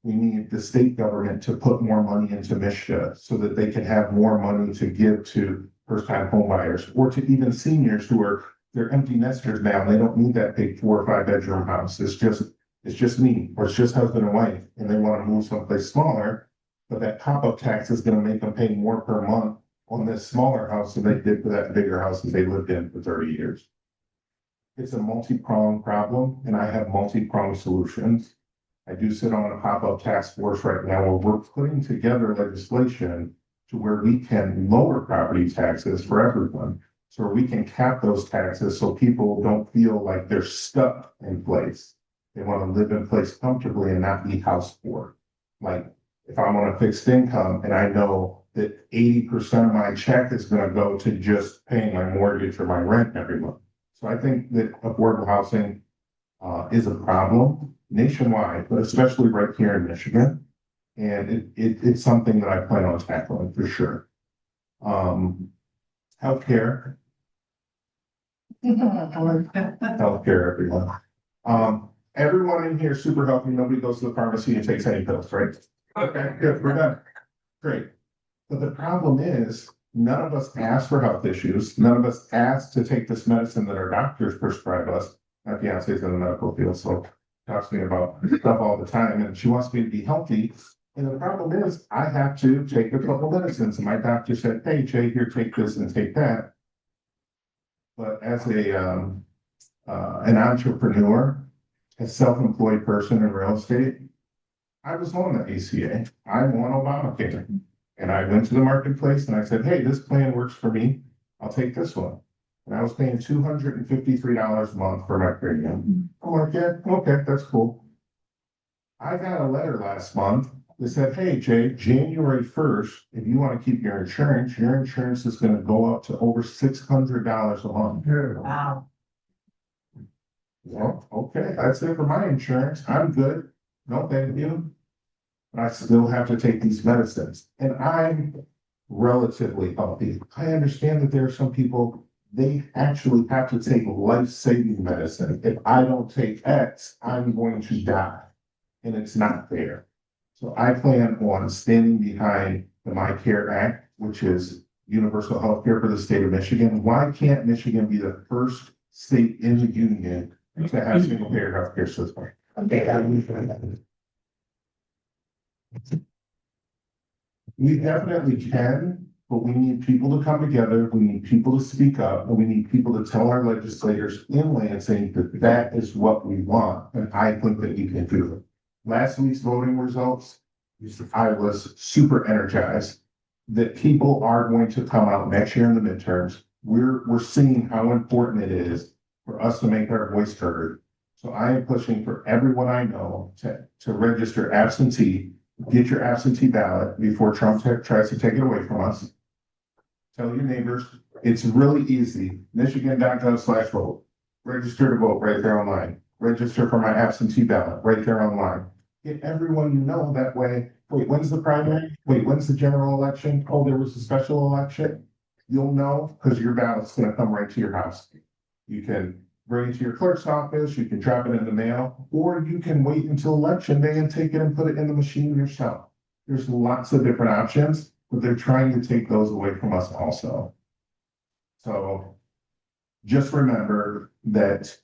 We need the state government to put more money into Michigan so that they can have more money to give to first-time home buyers or to even seniors who are, they're empty nesters now. They don't need that big 4 or 5 bedroom house. It's just me, or it's just husband and wife, and they want to move someplace smaller. But that pop-up tax is going to make them pay more per month on this smaller house than they did for that bigger house that they lived in for 30 years. It's a multi-pronged problem, and I have multi-pronged solutions. I do sit on a pop-up task force right now where we're putting together legislation to where we can lower property taxes for everyone. So we can cap those taxes so people don't feel like they're stuck in place. They want to live in place comfortably and not be house poor. Like if I'm on a fixed income and I know that 80% of my check is going to go to just paying my mortgage or my rent every month. So I think that affordable housing is a problem nationwide, but especially right here in Michigan. And it's something that I plan on tackling for sure. Healthcare. Healthcare, everyone. Everyone in here is super healthy. Nobody goes to the pharmacy and takes any pills, right? Okay, good, we're done. Great. But the problem is, none of us ask for health issues. None of us ask to take this medicine that our doctors prescribe us. My fiance is in the medical field, so talks to me about stuff all the time, and she wants me to be healthy. And the problem is, I have to take a couple medicines, and my doctor said, "Hey, Jay, here, take this and take that." But as an entrepreneur, a self-employed person in real estate, I was on the ACA. I'm on Obamacare. And I went to the marketplace and I said, "Hey, this plan works for me. I'll take this one." And I was paying $253 a month for my premium. I'm like, yeah, okay, that's cool. I got a letter last month that said, "Hey, Jay, January 1st, if you want to keep your insurance is going to go up to over $600 a month." Wow. Well, okay, that's it for my insurance. I'm good. No, thank you. But I still have to take these medicines, and I'm relatively healthy. I understand that there are some people, they actually have to take life-saving medicine. If I don't take X, I'm going to die, and it's not fair. So I plan on standing behind the My Care Act, which is universal health care for the state of Michigan. Why can't Michigan be the first state in the union to have single-payer healthcare system? We definitely can, but we need people to come together, we need people to speak up, and we need people to tell our legislators in Lansing that that is what we want, and I think that we can do it. Last week's voting results, I was super energized that people are going to come out next year in the midterms. We're seeing how important it is for us to make our voice heard. So I am pushing for everyone I know to register absentee. Get your absentee ballot before Trump tries to take it away from us. Tell your neighbors. It's really easy. Michigan.gov/vote. Register to vote right there online. Register for my absentee ballot right there online. Get everyone you know that way. Wait, when's the primary? Wait, when's the general election? Oh, there was a special election. You'll know because your ballot's going to come right to your house. You can bring it to your clerk's office, you can drop it in the mail, or you can wait until election day and take it and put it in the machine yourself. There's lots of different options, but they're trying to take those away from us also. So just remember that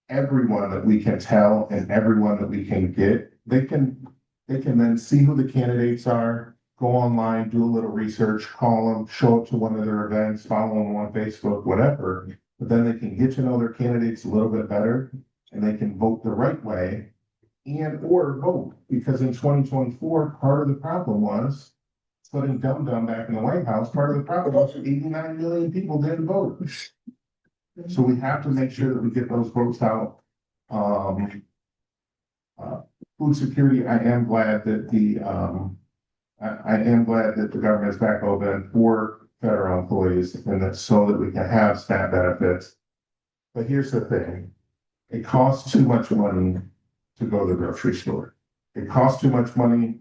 everyone that we can tell and everyone that we can get, they can then see who the candidates are, go online, do a little research, call them, show up to one of their events, follow them on Facebook, whatever. But then they can get to know their candidates a little bit better, and they can vote the right way and or vote. Because in 2024, part of the problem was putting Dum Dum back in the White House. Part of the problem was 89 million people didn't vote. So we have to make sure that we get those votes out. Food security, I am glad that the government is back open for federal employees, and that's so that we can have SNAP benefits. But here's the thing, it costs too much money to go to the grocery store. It costs too much money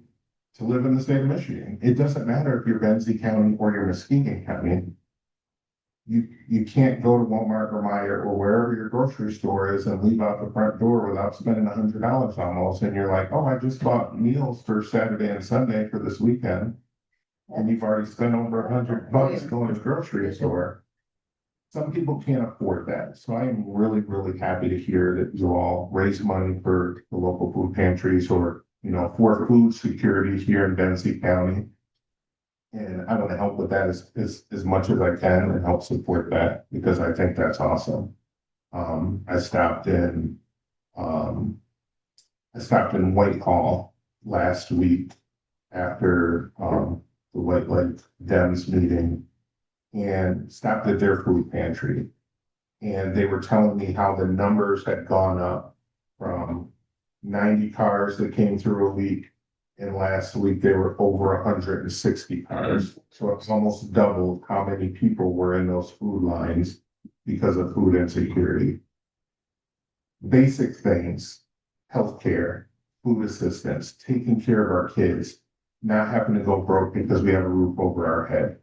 to live in the state of Michigan. It doesn't matter if you're Benzie County or you're Muskegon County. you can't go to Walmart or Meijer or wherever your grocery store is and leave out the front door without spending $100 almost. And you're like, oh, I just bought meals for Saturday and Sunday for this weekend. And you've already spent over $100 going to the grocery store. Some people can't afford that. So I am really, really happy to hear that you all raise money for the local food pantries or, for food security here in Benzie County. And I want to help with that as much as I can and help support that because I think that's awesome. I stopped in Whitehall last week after the Benzie Dems meeting and stopped at their food pantry. And they were telling me how the numbers had gone up from 90 cars that came through a week. And last week they were over 160 cars. So it's almost doubled how many people were in those food lines because of food insecurity. Basic things, healthcare, food assistance, taking care of our kids, not having to go broke because we have a roof over our head.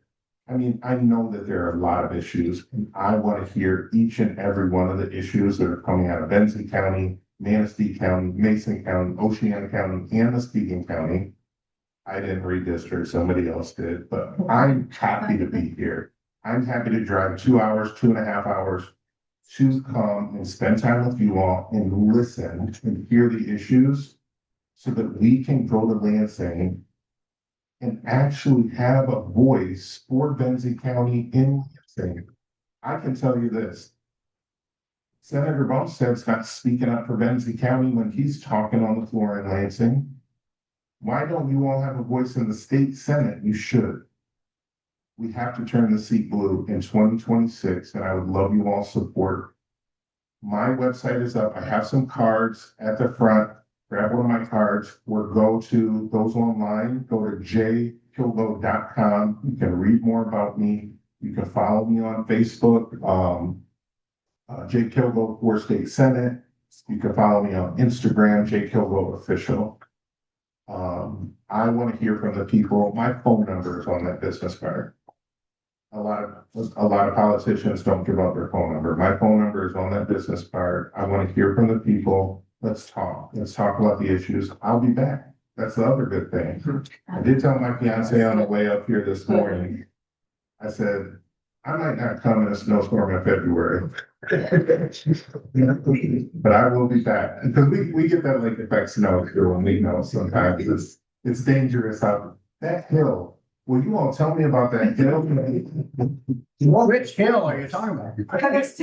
I mean, I know that there are a lot of issues, and I want to hear each and every one of the issues that are coming out of Benzie County, Manistee County, Mason County, Oceana County, and Muskegon County. I didn't redistrict, somebody else did, but I'm happy to be here. I'm happy to drive 2 hours, 2.5 hours to come and spend time with you all and listen and hear the issues so that we can go to Lansing and actually have a voice for Benzie County in Lansing. I can tell you this. Senator Bumstead's not speaking up for Benzie County when he's talking on the floor in Lansing. Why don't you all have a voice in the state Senate? You should. We have to turn the seat blue in 2026, and I would love you all support. My website is up. I have some cards at the front. Grab one of my cards or go to those online. Go to jkilgo.com. You can read more about me. You can follow me on Facebook. J Kilgo for State Senate. You can follow me on Instagram, J Kilgo Official. I want to hear from the people. My phone number is on that business card. A lot of politicians don't give out their phone number. My phone number is on that business card. I want to hear from the people. Let's talk. Let's talk about the issues. I'll be back. That's the other good thing. I did tell my fiance on the way up here this morning. I said, I might not come in a snowstorm in February. But I will be back. Because we get that lake effect snow here when we know sometimes it's dangerous out. That hill. Will you all tell me about that hill? Which hill are you talking about? There's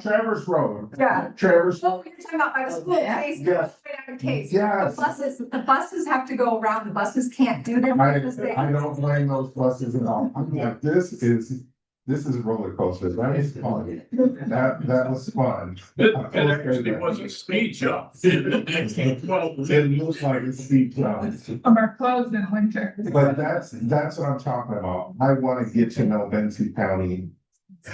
Travers Road. Yeah. Travers. Oh, you're talking about by the school case. Yes. Case. Yes. The buses have to go around. The buses can't do them. I don't blame those buses at all. I'm like, this is roller coaster. That was fun. That was fun. It actually was a speed jump. It looks like a speed jump. Are closed in winter. But that's what I'm talking about. I want to get to know Benzie County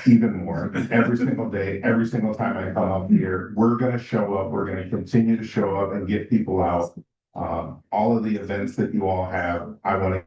even more every single day, every single time I come up here. We're going to show up. We're going to continue to show up and get people out. All of the events that you all have, I want to.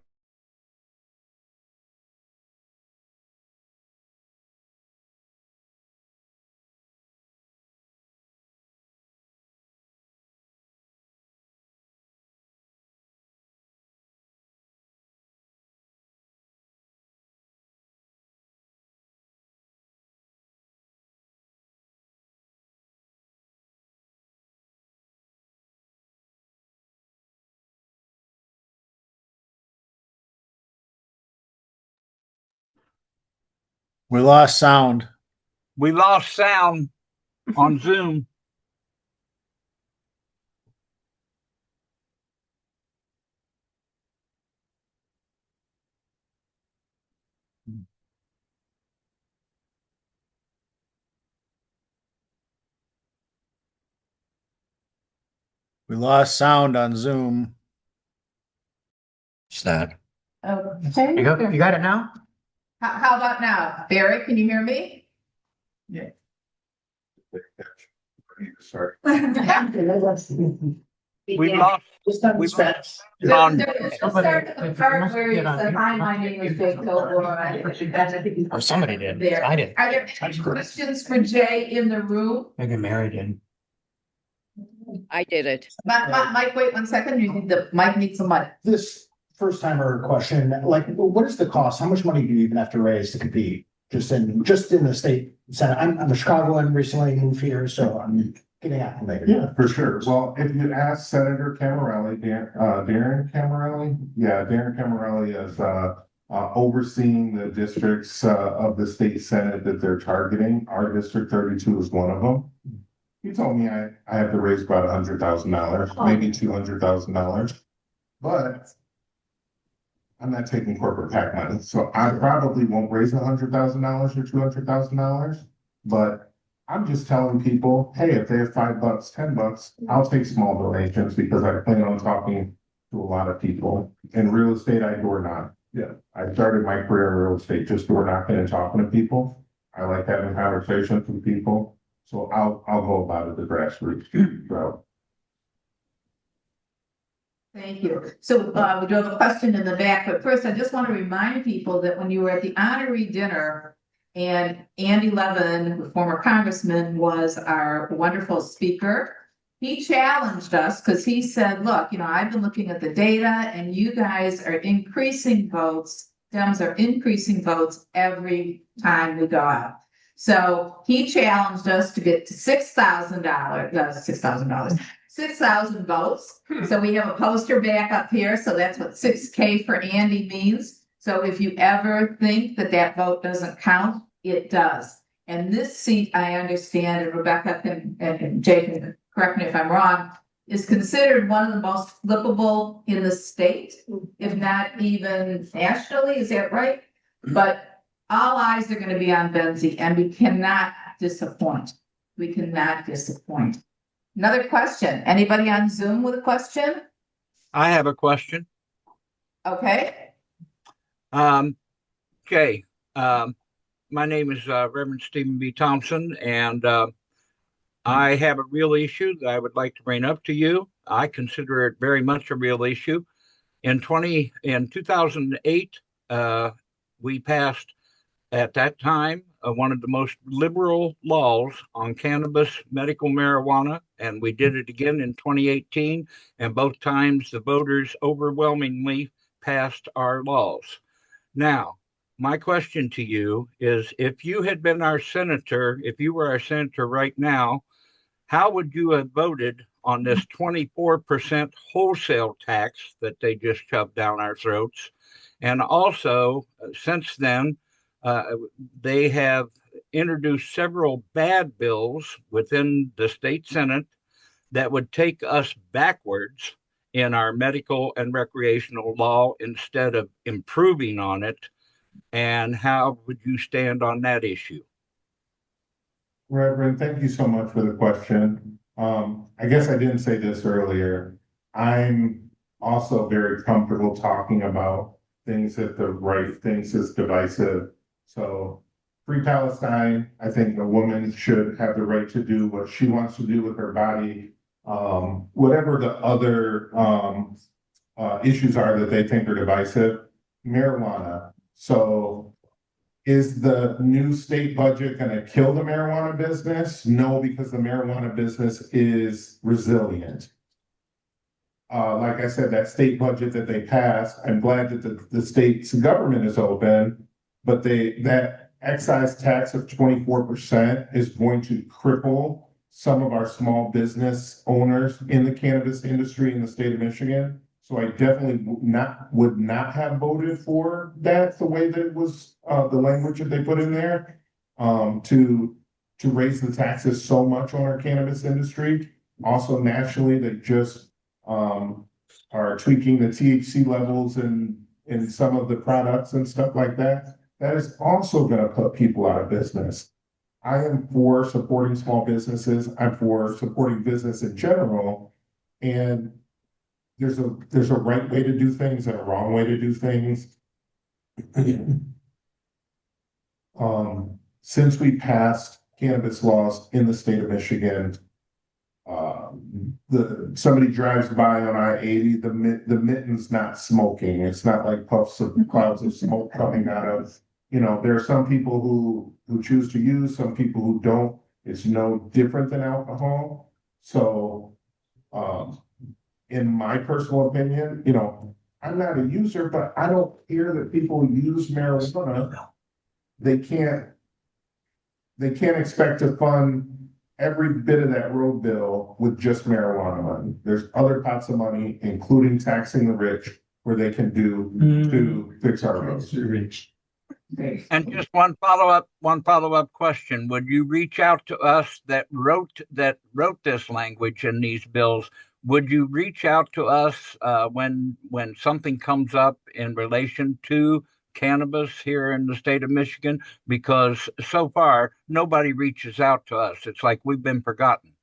We lost sound. We lost sound on Zoom. We lost sound on Zoom. It's not. Okay. You got it now? How about now? Barry, can you hear me? Sorry. We've lost. Just on We've respect. on. Just start at the part where you said, hi, my name is Jay Kilgore. Or somebody did. There. I did. Are there any questions for Jay in the room? Megan Mary did. I did it. Mike, wait 1 second. You need the, Mike needs some mic. This first timer question, like, what is the cost? How much money do you even have to raise to compete? Just in the state senate. I'm a Chicagoan, recently moved here, so I'm getting acclimated. Yeah, for sure. Well, if you ask Senator Camarelli, Darren Camarelli, Darren Camarelli is overseeing the districts of the state senate that they're targeting. Our district 32 is one of them. He told me I have to raise about $100,000, maybe $200,000, but I'm not taking corporate PAC money, so I probably won't raise $100,000 or $200,000. But I'm just telling people, hey, if they have $5, $10, I'll take small donations because I plan on talking to a lot of people. In real estate, I door knock. Yeah, I started my career in real estate just door knocking and talking to people. I like having conversations with people, so I'll go about it the grassroots route. Thank you. So we do have a question in the back, but first I just want to remind people that when you were at the honorary dinner and Andy Levin, the former congressman, was our wonderful speaker, he challenged us because he said, look, you know, I've been looking at the data and you guys are increasing votes. Dems are increasing votes every time we go out. So he challenged us to get to $6,000 votes. So we have a poster back up here. So that's what 6K for Andy means. So if you ever think that that vote doesn't count, it does. And this seat, I understand, and Rebecca and Jay can correct me if I'm wrong, is considered one of the most flippable in the state, if not even nationally. Is that right? But all eyes are going to be on Benzie, and we cannot disappoint. We cannot disappoint. Another question. Anybody on Zoom with a question? I have a question. Okay. Jay, my name is Reverend Stephen B. Thompson, and I have a real issue that I would like to bring up to you. I consider it very much a real issue. In 2008, we passed at that time one of the most liberal laws on cannabis medical marijuana, and we did it again in 2018, and both times the voters overwhelmingly passed our laws. Now, my question to you is, if you had been our senator, if you were our senator right now, how would you have voted on this 24% wholesale tax that they just shoved down our throats? And also, since then, they have introduced several bad bills within the state Senate that would take us backwards in our medical and recreational law instead of improving on it. And how would you stand on that issue? Reverend, thank you so much for the question. I guess I didn't say this earlier. I'm also very comfortable talking about things that the right thinks is divisive. So, Free Palestine, I think a woman should have the right to do what she wants to do with her body. Whatever the other issues are that they think are divisive, marijuana. So, is the new state budget going to kill the marijuana business? No, because the marijuana business is resilient. Like I said, that state budget that they passed, I'm glad that the state's government is open, but that excise tax of 24% is going to cripple some of our small business owners in the cannabis industry in the state of Michigan. So I definitely would not have voted for that the way that it was, the language that they put in there, to raise the taxes so much on our cannabis industry. Also nationally, they just are tweaking the THC levels in some of the products and stuff like that. That is also going to put people out of business. I am for supporting small businesses. I'm for supporting business in general. And there's a right way to do things and a wrong way to do things. Since we passed cannabis laws in the state of Michigan, somebody drives by on I-80, the mitten's not smoking. It's not like puffs of clouds of smoke coming out of, there are some people who choose to use, some people who don't. It's no different than alcohol. So, in my personal opinion, I'm not a user, but I don't hear that people use marijuana. They can't expect to fund every bit of that road bill with just marijuana money. There's other pots of money, including taxing the rich, where they can do to fix our roads. And just one follow-up question. Would you reach out to us that wrote this language in these bills? Would you reach out to us when something comes up in relation to cannabis here in the state of Michigan? Because so far nobody reaches out to us. It's like we've been forgotten.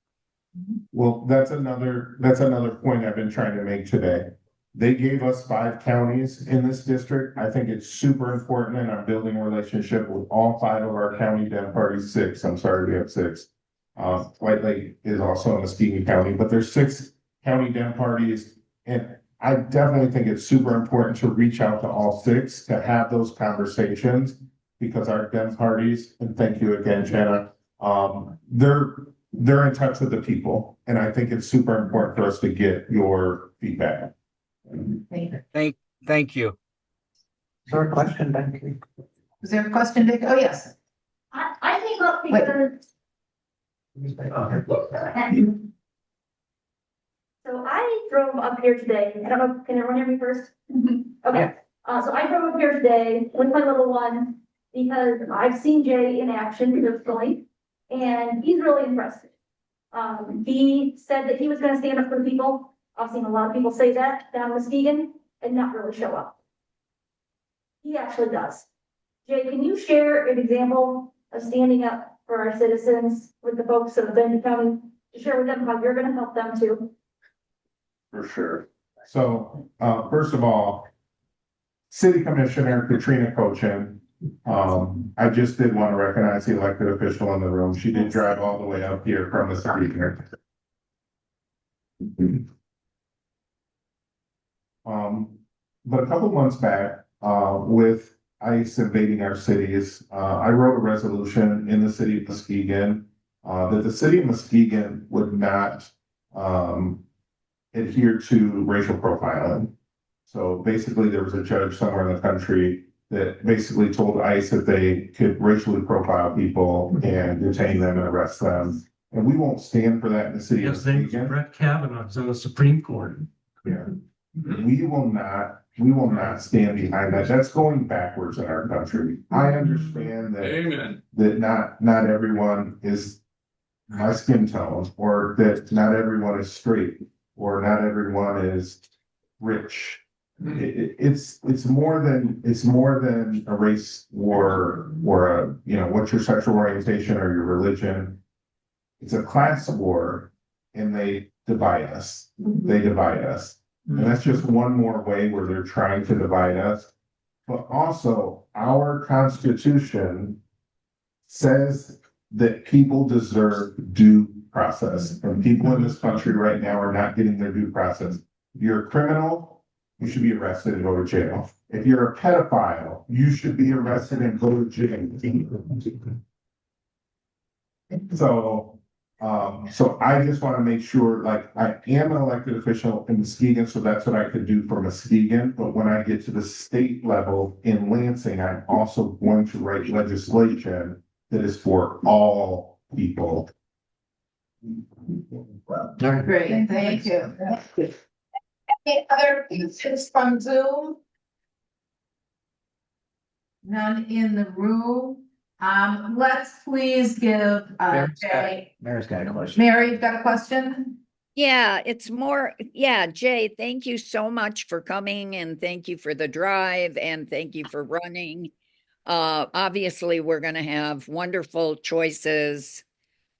Well, that's another point I've been trying to make today. They gave us 5 counties in this district. I think it's super important, and I'm building a relationship with all 5 of our county Dem parties. 6. I'm sorry, we have 6. White Lake is also in Muskegon County, but there's 6 county Dem parties, and I definitely think it's super important to reach out to all 6 to have those conversations, because our Dem parties, and thank you again, Shanna, they're in touch with the people, and I think it's super important for us to get your feedback. Thank you. Is there a question, Becky? Is there a question, Dick? Oh, yes. I think up because. So I drove up here today. I don't know, can everyone hear me first? Okay. So I drove up here today with my little one because I've seen Jay in action personally, and he's really impressed. He said that he was going to stand up for the people. I've seen a lot of people say that down in Muskegon and not really show up. He actually does. Jay, can you share an example of standing up for our citizens with the folks of Benzie County to share with them how you're going to help them too? For sure. So, first of all, City Commissioner Katrina Cochin, I just did want to recognize the elected official in the room. She did drive all the way up here from the speaker. But a couple months back, with ICE invading our cities, I wrote a resolution in the city of Muskegon that the city of Muskegon would not adhere to racial profiling. So basically, there was a judge somewhere in the country that basically told ICE that they could racially profile people and detain them and arrest them. And we won't stand for that in the city of Muskegon. Brett Kavanaugh's on the Supreme Court. Yeah. We will not stand behind that. That's going backwards in our country. I understand that not everyone is my skin tone, or that not everyone is straight, or not everyone is rich. It's more than a race war or a, what's your sexual orientation or your religion. It's a class war, and they divide us. And that's just one more way where they're trying to divide us. But also, our Constitution says that people deserve due process. And people in this country right now are not getting their due process. If you're a criminal, you should be arrested and go to jail. If you're a pedophile, you should be arrested and go to jail. So I just want to make sure, like, I am an elected official in Muskegon, so that's what I could do for Muskegon. But when I get to the state level in Lansing, I'm also going to write legislation that is for all people. Great, thank you. Any other pieces from Zoom? None in the room. Let's please give Jay. Mary's got a question. Mary, you've got a question? Yeah, Jay, thank you so much for coming, and thank you for the drive, and thank you for running. Obviously, we're going to have wonderful choices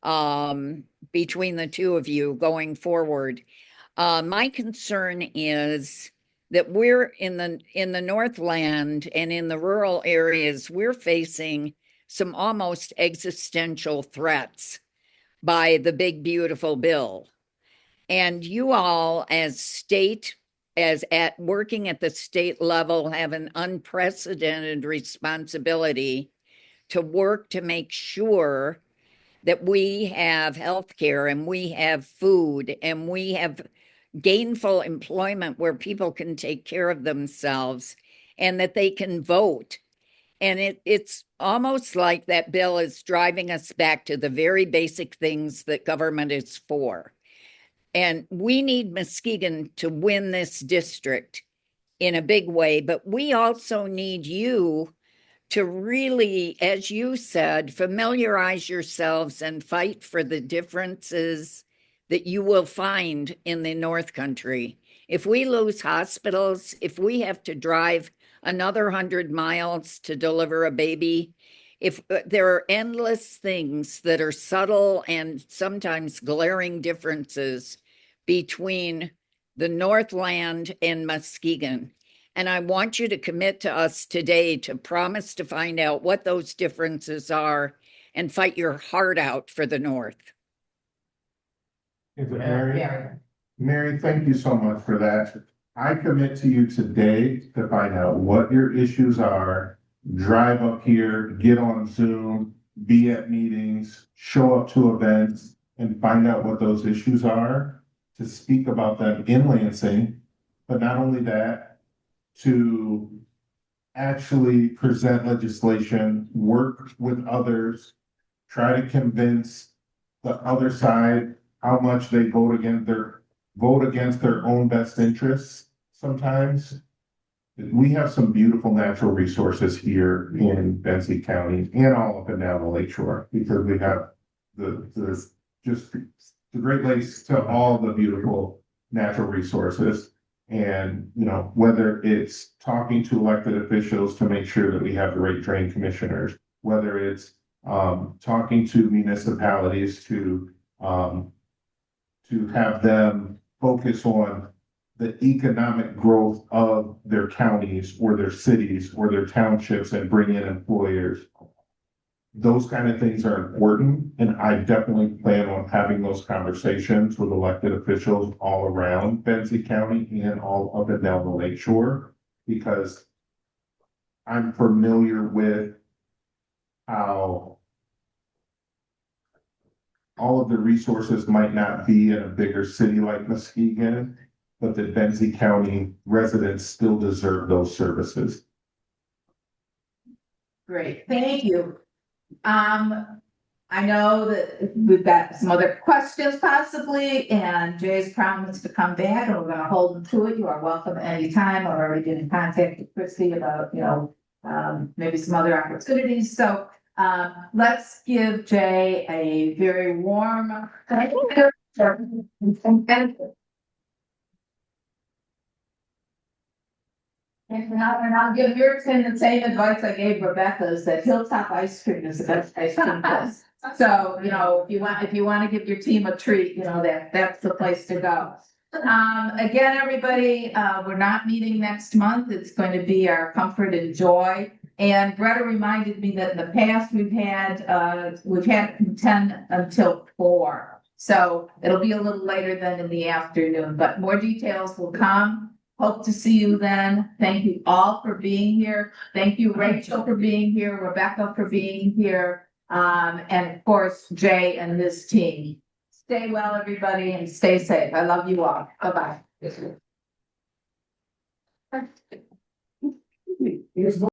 between the two of you going forward. My concern is that we're in the Northland and in the rural areas, we're facing some almost existential threats by the big, beautiful bill. And you all as at working at the state level have an unprecedented responsibility to work to make sure that we have health care and we have food and we have gainful employment where people can take care of themselves and that they can vote. And it's almost like that bill is driving us back to the very basic things that government is for. And we need Muskegon to win this district in a big way, but we also need you to really, as you said, familiarize yourselves and fight for the differences that you will find in the North Country. If we lose hospitals, if we have to drive another 100 miles to deliver a baby, if there are endless things that are subtle and sometimes glaring differences between the Northland and Muskegon. And I want you to commit to us today to promise to find out what those differences are and fight your heart out for the North. Is it Mary? Mary, thank you so much for that. I commit to you today to find out what your issues are, drive up here, get on Zoom, be at meetings, show up to events, and find out what those issues are, to speak about them in Lansing, but not only that, to actually present legislation, work with others, try to convince the other side how much they vote against their own best interests sometimes. We have some beautiful natural resources here in Benzie County and all up and down the lakeshore, because we have the Great Lakes to all the beautiful natural resources. And, you know, whether it's talking to elected officials to make sure that we have the right drain commissioners, whether it's talking to municipalities to have them focus on the economic growth of their counties or their cities or their townships and bring in employers. Those kind of things are important, and I definitely plan on having those conversations with elected officials all around Benzie County and all up and down the lakeshore, because I'm familiar with how all of the resources might not be in a bigger city like Muskegon, but that Benzie County residents still deserve those services. Great, thank you. I know that we've got some other questions possibly, and Jay's promised to come back, and we're gonna hold him to it. You are welcome anytime. I've already been in contact with Chrissy about, maybe some other opportunities. So, let's give Jay a very warm thank you. And I'll give your team the same advice I gave Rebecca, is that Hilltop ice cream is the best ice cream place. So, if you want to give your team a treat, that's the place to go. Again, everybody, we're not meeting next month. It's going to be our Comfort and Joy. And Greta reminded me that in the past we've had from 10 until 4. So it'll be a little later than in the afternoon, but more details will come. Hope to see you then. Thank you all for being here. Thank you, Rachel, for being here, Rebecca for being here, and of course, Jay and this team. Stay well, everybody, and stay safe. I love you all. Bye-bye.